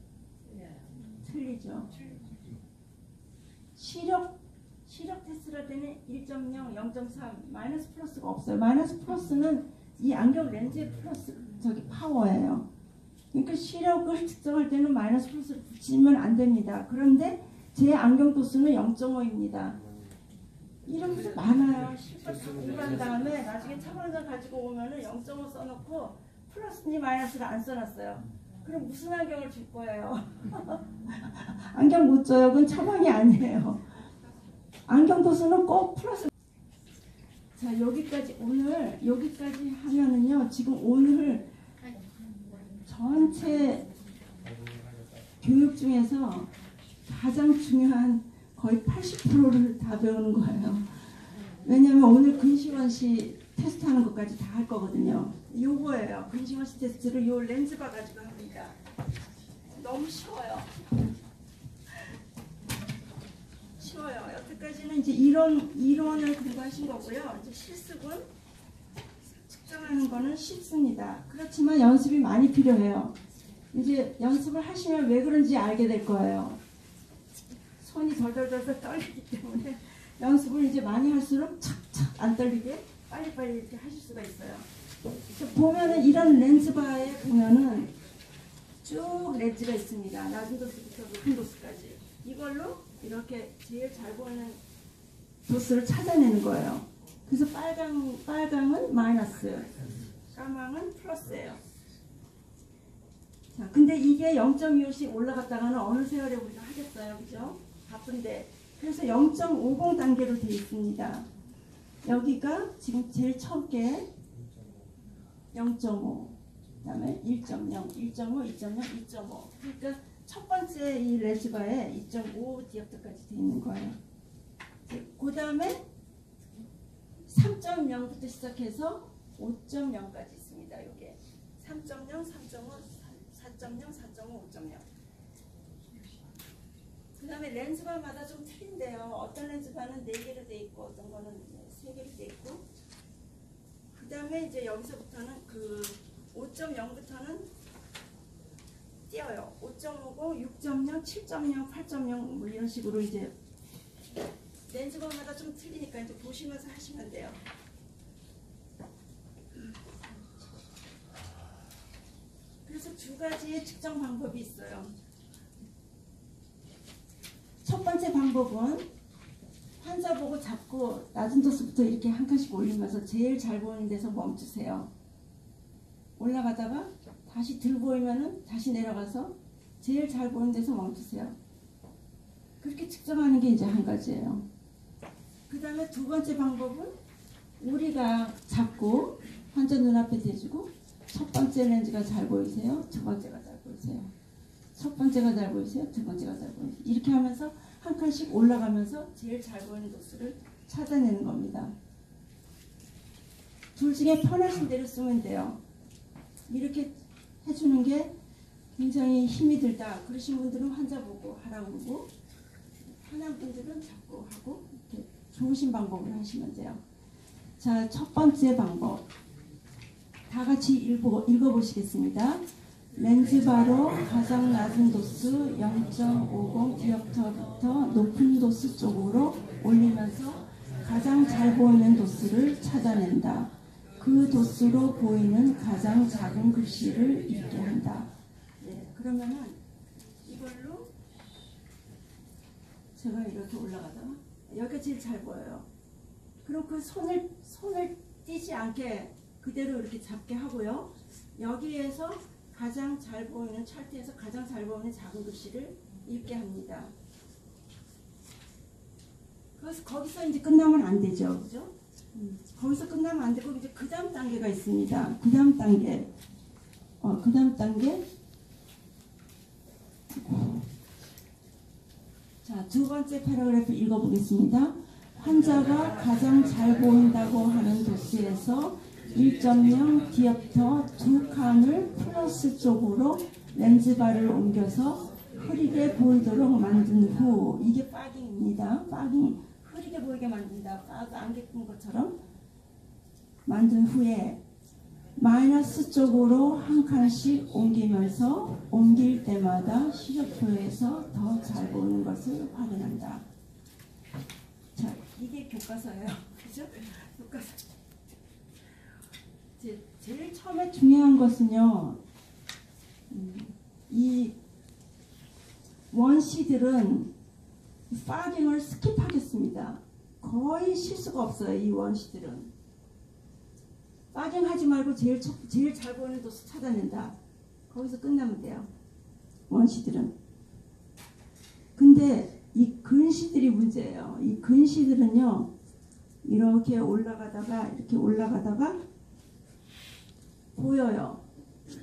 틀리죠? 시력 테스트할 때는 1.0, 0.3 마이너스 플러스가 없어요. 마이너스 플러스는 이 안경 렌즈의 플러스 저기 파워예요. 그러니까 시력을 측정할 때는 마이너스 플러스를 붙이면 안 됩니다. 그런데 제 안경 도수는 0.5입니다. 이런 분들 많아요. 실컷 공부한 다음에 나중에 차관장 가지고 오면은 0.5 써놓고 플러스니 마이너스를 안 써놨어요. 그럼 무슨 안경을 줄 거예요? 안경 못 줘요. 그건 처방이 아니에요. 안경 도수는 꼭 플러스. 자, 여기까지 오늘 여기까지 하면은요. 지금 오늘 전체 교육 중에서 가장 중요한 거의 80%를 다 배우는 거예요. 왜냐하면 오늘 근시원시 테스트하는 것까지 다 할 거거든요. 요거예요. 근시원시 테스트를 요 렌즈 봐가지고 합니다. 너무 쉬워요. 쉬워요. 여태까지는 이제 이론을 공부하신 거고요. 이제 실습은 측정하는 거는 쉽습니다. 그렇지만 연습이 많이 필요해요. 이제 연습을 하시면 왜 그런지 알게 될 거예요. 손이 덜덜덜 떨리기 때문에 연습을 이제 많이 할수록 착착 안 떨리게 빨리빨리 이렇게 하실 수가 있어요. 보면은 이런 렌즈바에 보면은 쭉 렌즈가 있습니다. 낮은 도수부터 높은 도수까지. 이걸로 이렇게 제일 잘 보이는 도수를 찾아내는 거예요. 그래서 빨강은 마이너스, 까망은 플러스예요. 자, 근데 이게 0.25씩 올라갔다가는 어느 세월에 우리가 하겠어요, 그죠? 바쁜데. 그래서 0.50 단계로 되어 있습니다. 여기가 지금 제일 첫 게 0.5, 그다음에 1.0, 1.5, 2.0, 2.5. 그러니까 첫 번째 이 렌즈바에 2.5 디옵터까지 되어 있는 거예요. 그 다음에 3.0부터 시작해서 5.0까지 있습니다. 이게 3.0, 3.5, 4.0, 4.5, 5.0. 그 다음에 렌즈바마다 좀 틀린데요. 어떤 렌즈바는 4개로 돼 있고 어떤 거는 3개로 돼 있고, 그 다음에 이제 여기서부터는 그 5.0부터는 띄어요. 5.50, 6.0, 7.0, 8.0 뭐 이런 식으로 이제 렌즈바마다 좀 틀리니까 이제 보시면서 하시면 돼요. 그래서 두 가지의 측정 방법이 있어요. 첫 번째 방법은 환자 보고 잡고 낮은 도수부터 이렇게 한 칸씩 올리면서 제일 잘 보이는 데서 멈추세요. 올라가다가 다시 들 보이면은 다시 내려가서 제일 잘 보이는 데서 멈추세요. 그렇게 측정하는 게 이제 한 가지예요. 그 다음에 두 번째 방법은 우리가 잡고 환자 눈앞에 대주고 첫 번째 렌즈가 잘 보이세요? 두 번째가 잘 보이세요? 첫 번째가 잘 보이세요? 두 번째가 잘 보이세요? 이렇게 하면서 한 칸씩 올라가면서 제일 잘 보이는 도수를 찾아내는 겁니다. 둘 중에 편하신 대로 쓰면 돼요. 이렇게 해주는 게 굉장히 힘이 들다 그러신 분들은 환자 보고 하라고 그러고, 편한 분들은 잡고 하고, 이렇게 좋으신 방법을 하시면 돼요. 자, 첫 번째 방법 다 같이 읽어보시겠습니다. 렌즈바로 가장 낮은 도수 0.50 디옵터부터 높은 도수 쪽으로 올리면서 가장 잘 보이는 도수를 찾아낸다. 그 도수로 보이는 가장 작은 글씨를 읽게 한다. 네, 그러면은 이걸로 제가 이렇게 올라가다가 여기가 제일 잘 보여요. 그럼 그 손을 띄지 않게 그대로 이렇게 잡게 하고요. 여기에서 가장 잘 보이는 찰트에서 가장 잘 보이는 작은 글씨를 읽게 합니다. 그래서 거기서 이제 끝나면 안 되죠, 그죠? 거기서 끝나면 안 되고 이제 그 다음 단계가 있습니다. 그 다음 단계, 자, 두 번째 패러그래프 읽어보겠습니다. 환자가 가장 잘 보인다고 하는 도수에서 1.0 디옵터 두 칸을 플러스 쪽으로 렌즈바를 옮겨서 흐리게 보이도록 만든 후, 이게 빠깅입니다. 빠깅, 흐리게 보이게 만든다. 안개 낀 것처럼 만든 후에 마이너스 쪽으로 한 칸씩 옮기면서 옮길 때마다 시력표에서 더 잘 보이는 것을 확인한다. 자, 이게 교과서예요. 그죠? 교과서. 제일 처음에 중요한 것은요, 이 원시들은 파깅을 스킵하겠습니다. 거의 실수가 없어요. 이 원시들은 파깅 하지 말고 제일 잘 보이는 도수 찾아낸다. 거기서 끝나면 돼요. 원시들은. 근데 이 근시들이 문제예요. 이 근시들은요, 이렇게 올라가다가 보여요.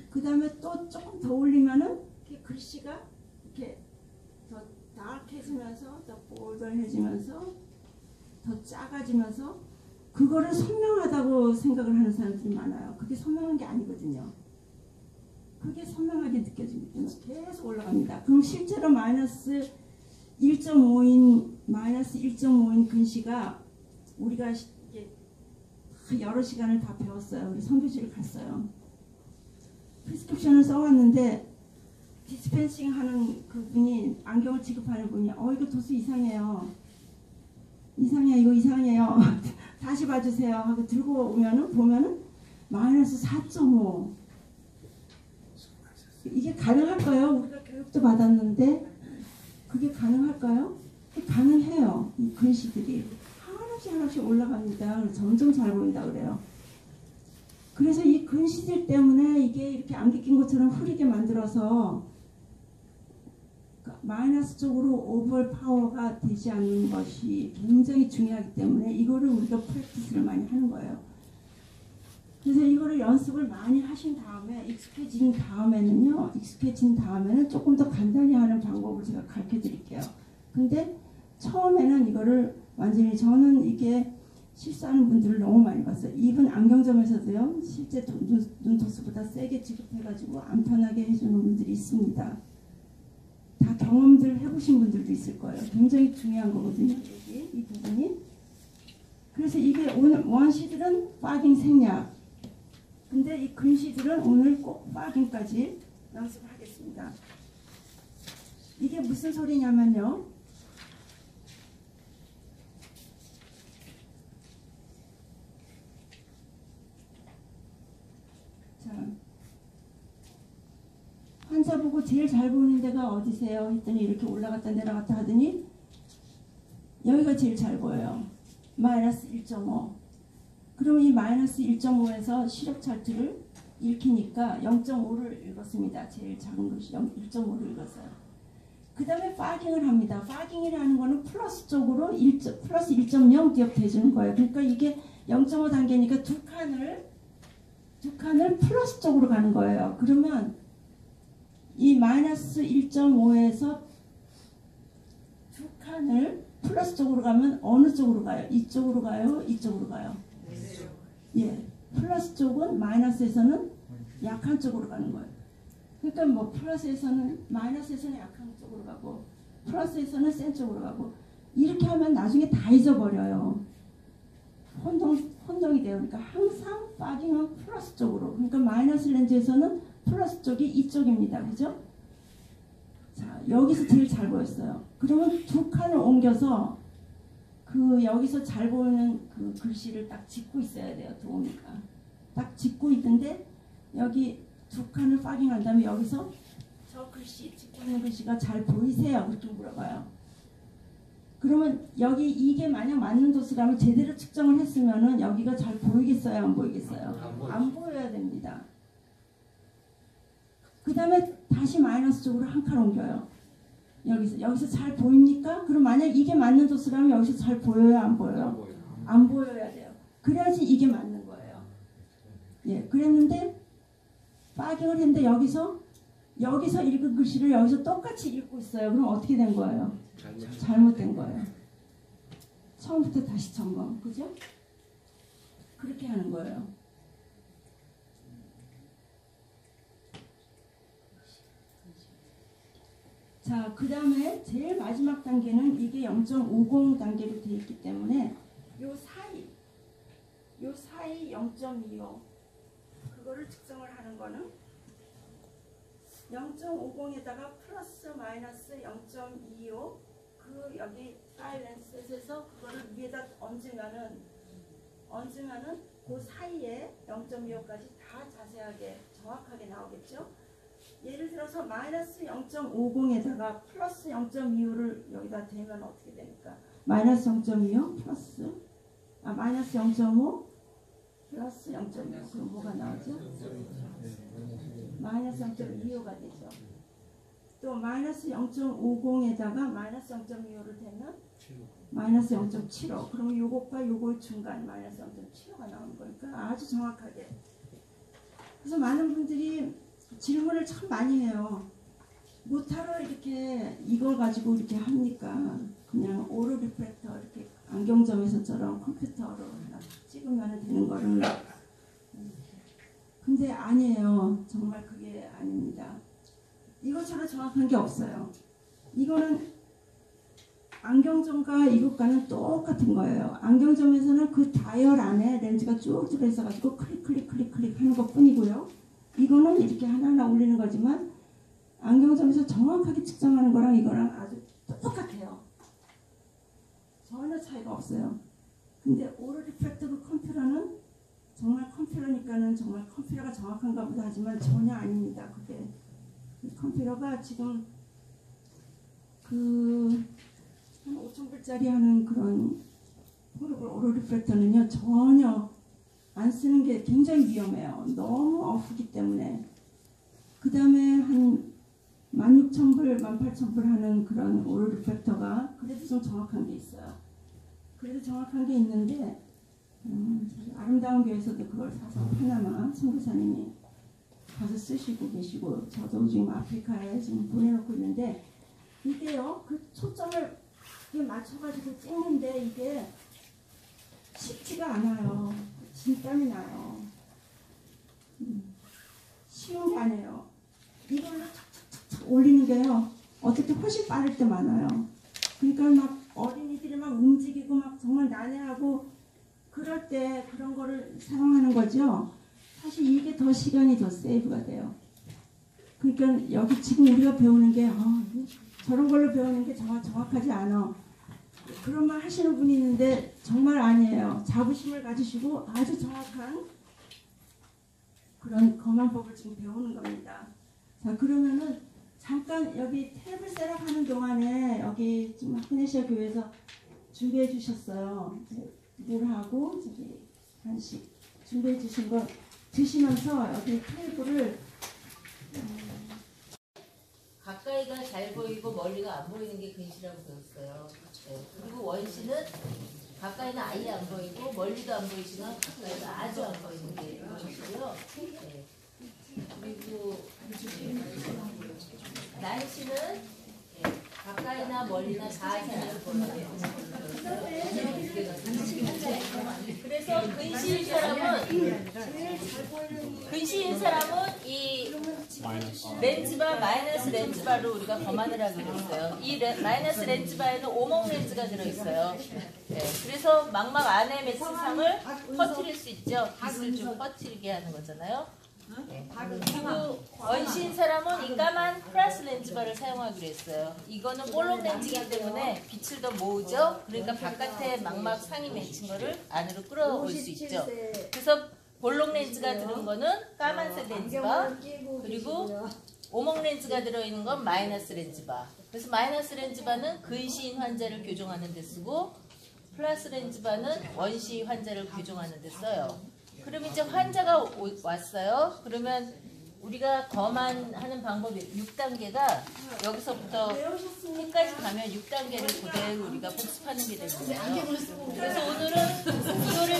그 다음에 또 조금 더 올리면은 글씨가 이렇게 더 다크해지면서 더 볼드해지면서 더 작아지면서 그거를 선명하다고 생각을 하는 사람들이 많아요. 그게 선명한 게 아니거든요. 그게 선명하게 느껴집니다. 계속 올라갑니다. 그럼 실제로 마이너스 1.5인 근시가 우리가 여러 시간을 다 배웠어요. 우리 선교지를 갔어요. 프리스크립션을 써왔는데 디스펜싱 하는 그분이, 안경을 지급하는 분이 이거 도수 이상해요. 이거 이상해요. 다시 봐주세요 하고 들고 보면은 마이너스 4.5. 이게 가능할까요? 우리가 교육도 받았는데 그게 가능할까요? 가능해요. 이 근시들이 하나씩 올라갑니다. 점점 잘 보인다 그래요. 그래서 이 근시들 때문에 이게 이렇게 안개 낀 것처럼 흐리게 만들어서 마이너스 쪽으로 오버 파워가 되지 않는 것이 굉장히 중요하기 때문에 이거를 우리가 프랙티스를 많이 하는 거예요. 그래서 이거를 연습을 많이 하신 다음에 익숙해진 다음에는 조금 더 간단히 하는 방법을 제가 가르쳐 드릴게요. 근데 처음에는 이거를 완전히, 저는 이게 실수하는 분들을 너무 많이 봤어요. 이분 안경점에서도요. 실제 눈토스보다 세게 지급해가지고 안 편하게 해주는 분들이 있습니다. 다 경험들 해보신 분들도 있을 거예요. 굉장히 중요한 거거든요. 여기 이 부분이. 그래서 이게 오늘 원시들은 파깅 생략. 근데 이 근시들은 오늘 꼭 파깅까지 연습하겠습니다. 이게 무슨 소리냐면요. 자, 환자 보고 제일 잘 보이는 데가 어디세요? 했더니 이렇게 올라갔다 내려갔다 하더니 여기가 제일 잘 보여요. 마이너스 1.5. 그럼 이 마이너스 1.5에서 시력 차트를 읽히니까 0.5를 읽었습니다. 제일 작은 것이 1.5를 읽었어요. 그 다음에 파깅을 합니다. 파깅이라는 거는 플러스 쪽으로 플러스 1.0 기억해 주는 거예요. 그러니까 이게 0.5 단계니까 두 칸을 플러스 쪽으로 가는 거예요. 그러면 이 마이너스 1.5에서 두 칸을 플러스 쪽으로 가면 어느 쪽으로 가요? 이쪽으로 가요? 이쪽으로 가요? 예, 플러스 쪽은 마이너스에서는 약한 쪽으로 가는 거예요. 그러니까 뭐 플러스에서는 마이너스에서는 약한 쪽으로 가고 플러스에서는 센 쪽으로 가고 이렇게 하면 나중에 다 잊어버려요. 혼동이 돼요. 그러니까 항상 파깅은 플러스 쪽으로. 그러니까 마이너스 렌즈에서는 플러스 쪽이 이쪽입니다. 그죠? 자, 여기서 제일 잘 보였어요. 그러면 두 칸을 옮겨서 그 여기서 잘 보이는 그 글씨를 딱 짚고 있어야 돼요. 도우미가. 딱 짚고 있는데 여기 두 칸을 파깅한 다음에 여기서 저 글씨, 짚고 있는 글씨가 잘 보이세요? 그렇게 물어봐요. 그러면 여기 이게 만약 맞는 도수라면 제대로 측정을 했으면은 여기가 잘 보이겠어요? 안 보이겠어요? 안 보여야 됩니다. 그 다음에 다시 마이너스 쪽으로 한 칸 옮겨요. 여기서 잘 보입니까? 그럼 만약 이게 맞는 도수라면 여기서 잘 보여요? 안 보여요? 안 보여야 돼요. 그래야지 이게 맞는 거예요. 예, 그랬는데 파깅을 했는데 여기서 읽은 글씨를 여기서 똑같이 읽고 있어요. 그럼 어떻게 된 거예요? 잘못된 거예요. 처음부터 다시 점검. 그죠? 그렇게 하는 거예요. 자, 그 다음에 제일 마지막 단계는 이게 0.50 단계로 되어 있기 때문에 요 사이 0.25 그거를 측정을 하는 거는 0.50에다가 플러스 마이너스 0.25 그 여기 사이렌스에서 그거를 위에다 얹으면은 그 사이에 0.25까지 다 자세하게 정확하게 나오겠죠. 예를 들어서 마이너스 0.50에다가 플러스 0.25를 여기다 대면 어떻게 됩니까? 마이너스 0.25 플러스 마이너스 0.5 플러스 0.25 그럼 뭐가 나오죠? 마이너스 0.25가 되죠. 또 마이너스 0.50에다가 마이너스 0.25를 대면 마이너스 0.75 그럼 요것과 요거 중간 마이너스 0.75가 나오는 거니까 아주 정확하게. 그래서 많은 분들이 질문을 참 많이 해요. 뭐하러 이렇게 이걸 가지고 이렇게 합니까? 그냥 오로 리프렉터 이렇게 안경점에서처럼 컴퓨터로 찍으면 되는 거를. 근데 아니에요. 정말 그게 아닙니다. 이것처럼 정확한 게 없어요. 이거는 안경점과 이것과는 똑같은 거예요. 안경점에서는 그 다이얼 안에 렌즈가 쭉 들어있어가지고 클릭 하는 것 뿐이고요. 이거는 이렇게 하나하나 올리는 거지만 안경점에서 정확하게 측정하는 거랑 이거랑 아주 똑같아요. 전혀 차이가 없어요. 근데 오로 리프렉티브 컴퓨터는 정말 컴퓨터니까는 정말 컴퓨터가 정확한가 보다 하지만 전혀 아닙니다. 그게 컴퓨터가 지금 한 5,000불짜리 하는 그런 오로 리프렉터는요 전혀 안 쓰는 게 굉장히 위험해요. 너무 아프기 때문에. 그 다음에 한 16,000불, 18,000불 하는 그런 오로 리프렉터가 그래도 좀 정확한 게 있어요. 그래도 정확한 게 있는데 아름다운 교회에서도 그걸 사서 하나만 선교사님이 가서 쓰시고 계시고 저도 지금 아프리카에 지금 보내놓고 있는데 이게요 그 초점을 맞춰가지고 찍는데 이게 쉽지가 않아요. 진땀이 나요. 쉬운 게 아니에요. 이걸로 탁탁탁탁 올리는 게요. 어떨 때 훨씬 빠를 때 많아요. 그러니까 막 어린이들이 막 움직이고 막 정말 난해하고 그럴 때 그런 거를 사용하는 거죠. 사실 이게 더 시간이 더 세이브가 돼요. 그러니까 여기 지금 우리가 배우는 게 저런 걸로 배우는 게 정확하지 않아. 그런 말 하시는 분이 있는데 정말 아니에요. 자부심을 가지시고 아주 정확한 그런 거만법을 지금 배우는 겁니다. 자, 그러면은 잠깐 여기 탭을 셋업하는 동안에 여기 지금 페네시아 교회에서 준비해 주셨어요. 물하고 저기 간식 준비해 주신 거 드시면서 여기 테이블을 가까이가 잘 보이고 멀리가 안 보이는 게 근시라고 배웠어요. 네. 그리고 원시는 가까이는 아예 안 보이고 멀리도 안 보이지만 가까이가 아주 안 보이는 게 원시고요. 네. 그리고 난시는 가까이나 멀리나 다 잘 보여요. 그래서 근시인 사람은 이 렌즈바 마이너스 렌즈바로 우리가 범안을 하게 됐어요. 이 마이너스 렌즈바에는 오목 렌즈가 들어있어요. 네, 그래서 망막 안에 매칭상을 퍼뜨릴 수 있죠. 빛을 좀 퍼뜨리게 하는 거잖아요. 네. 그리고 원시인 사람은 이 까만 플러스 렌즈바를 사용하기로 했어요. 이거는 볼록 렌즈이기 때문에 빛을 더 모으죠. 그러니까 바깥에 망막 상이 맺힌 거를 안으로 끌어올 수 있죠. 그래서 볼록 렌즈가 들은 거는 까만색 렌즈바, 그리고 오목 렌즈가 들어있는 건 마이너스 렌즈바. 그래서 마이너스 렌즈바는 근시인 환자를 교정하는 데 쓰고 플러스 렌즈바는 원시 환자를 교정하는 데 써요. 그럼 이제 환자가 왔어요. 그러면 우리가 거만하는 방법이 6단계가 여기서부터 끝까지 가면 6단계를 그대로 우리가 복습하는 게 되거든요. 그래서 오늘은 이거를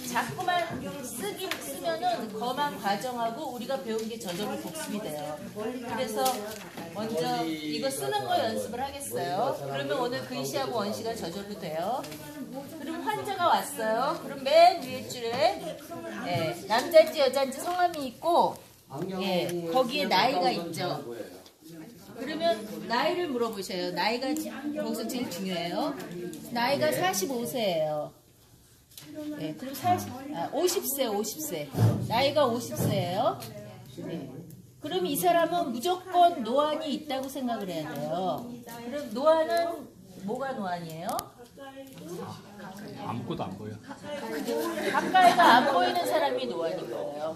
자꾸만 쓰면은 거만 과정하고 우리가 배운 게 저절로 복습이 돼요. 그래서 먼저 이거 쓰는 거 연습을 하겠어요. 그러면 오늘 근시하고 원시가 저절로 돼요. 그럼 환자가 왔어요. 그럼 맨 위에 줄에 남자인지 여자인지 성함이 있고 거기에 나이가 있죠. 그러면 나이를 물어보셔요. 나이가 거기서 제일 중요해요. 나이가 45세예요. 그럼 50세. 나이가 50세예요. 그럼 이 사람은 무조건 노안이 있다고 생각을 해야 돼요. 그럼 노안은 뭐가 노안이에요? 아무것도 안 보여. 가까이가 안 보이는 사람이 노안인 거예요.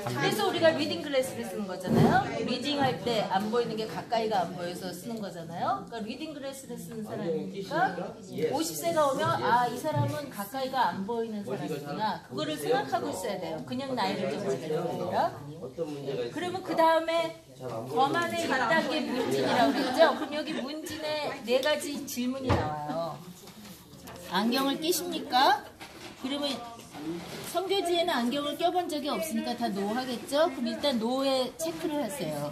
그래서 우리가 리딩 글래스를 쓰는 거잖아요. 리딩 할 때 안 보이는 게 가까이가 안 보여서 쓰는 거잖아요. 그러니까 리딩 글래스를 쓰는 사람이니까 50세가 오면 이 사람은 가까이가 안 보이는 사람이구나. 그거를 생각하고 있어야 돼요. 그냥 나이를 적어야 되는 게 아니라. 그러면 그 다음에 거만의 1단계 문진이라고 그랬죠. 그럼 여기 문진에 4가지 질문이 나와요. 안경을 끼십니까? 그러면 성교지에는 안경을 껴본 적이 없으니까 다 노 하겠죠? 그럼 일단 노에 체크를 하세요.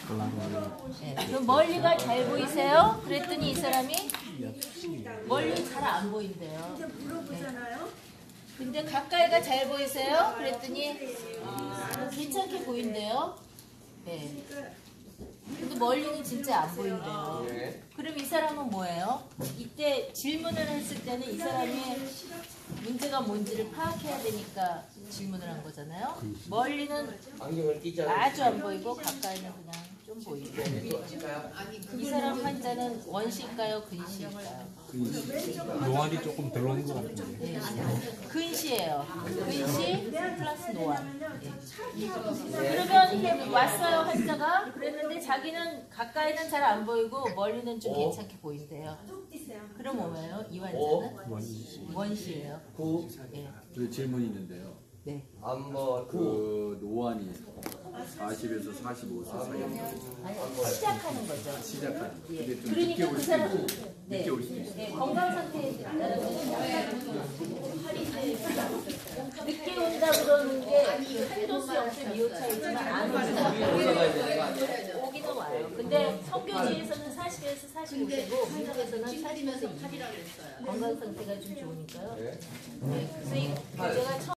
그럼 멀리가 잘 보이세요? 그랬더니 이 사람이 멀리 잘 안 보인대요. 근데 가까이가 잘 보이세요? 그랬더니 괜찮게 보인대요. 근데 멀리는 진짜 안 보인대요. 그럼 이 사람은 뭐예요? 이때 질문을 했을 때는 이 사람이 문제가 뭔지를 파악해야 되니까 질문을 한 거잖아요. 멀리는 아주 안 보이고 가까이는 그냥 좀 보이고. 이 사람 환자는 원시일까요? 근시일까요? 노안이 조금 덜 오는 것 같은데. 근시예요. 근시 플러스 노안. 그러면 이게 왔어요 환자가. 그랬는데 자기는 가까이는 잘 안 보이고 멀리는 좀 괜찮게 보인대요. 그럼 뭐예요? 이 환자는? 원시예요. 그 질문이 있는데요. 네. 그 노안이 40에서 45세 사이 시작하는 거죠. 시작하는. 근데 좀 그러니까 그 사람 늦게 올 수도 있어요. 건강 상태에 따라서 늦게 온다 그러는 게 한도수 0.25 차이지만 안 오잖아요. 오기는 와요. 근데 성교지에서는 40에서 같이 보시고 미국에서는 살이면서 건강 상태가 좀 좋으니까요. 네, 그래서 이 제가 처음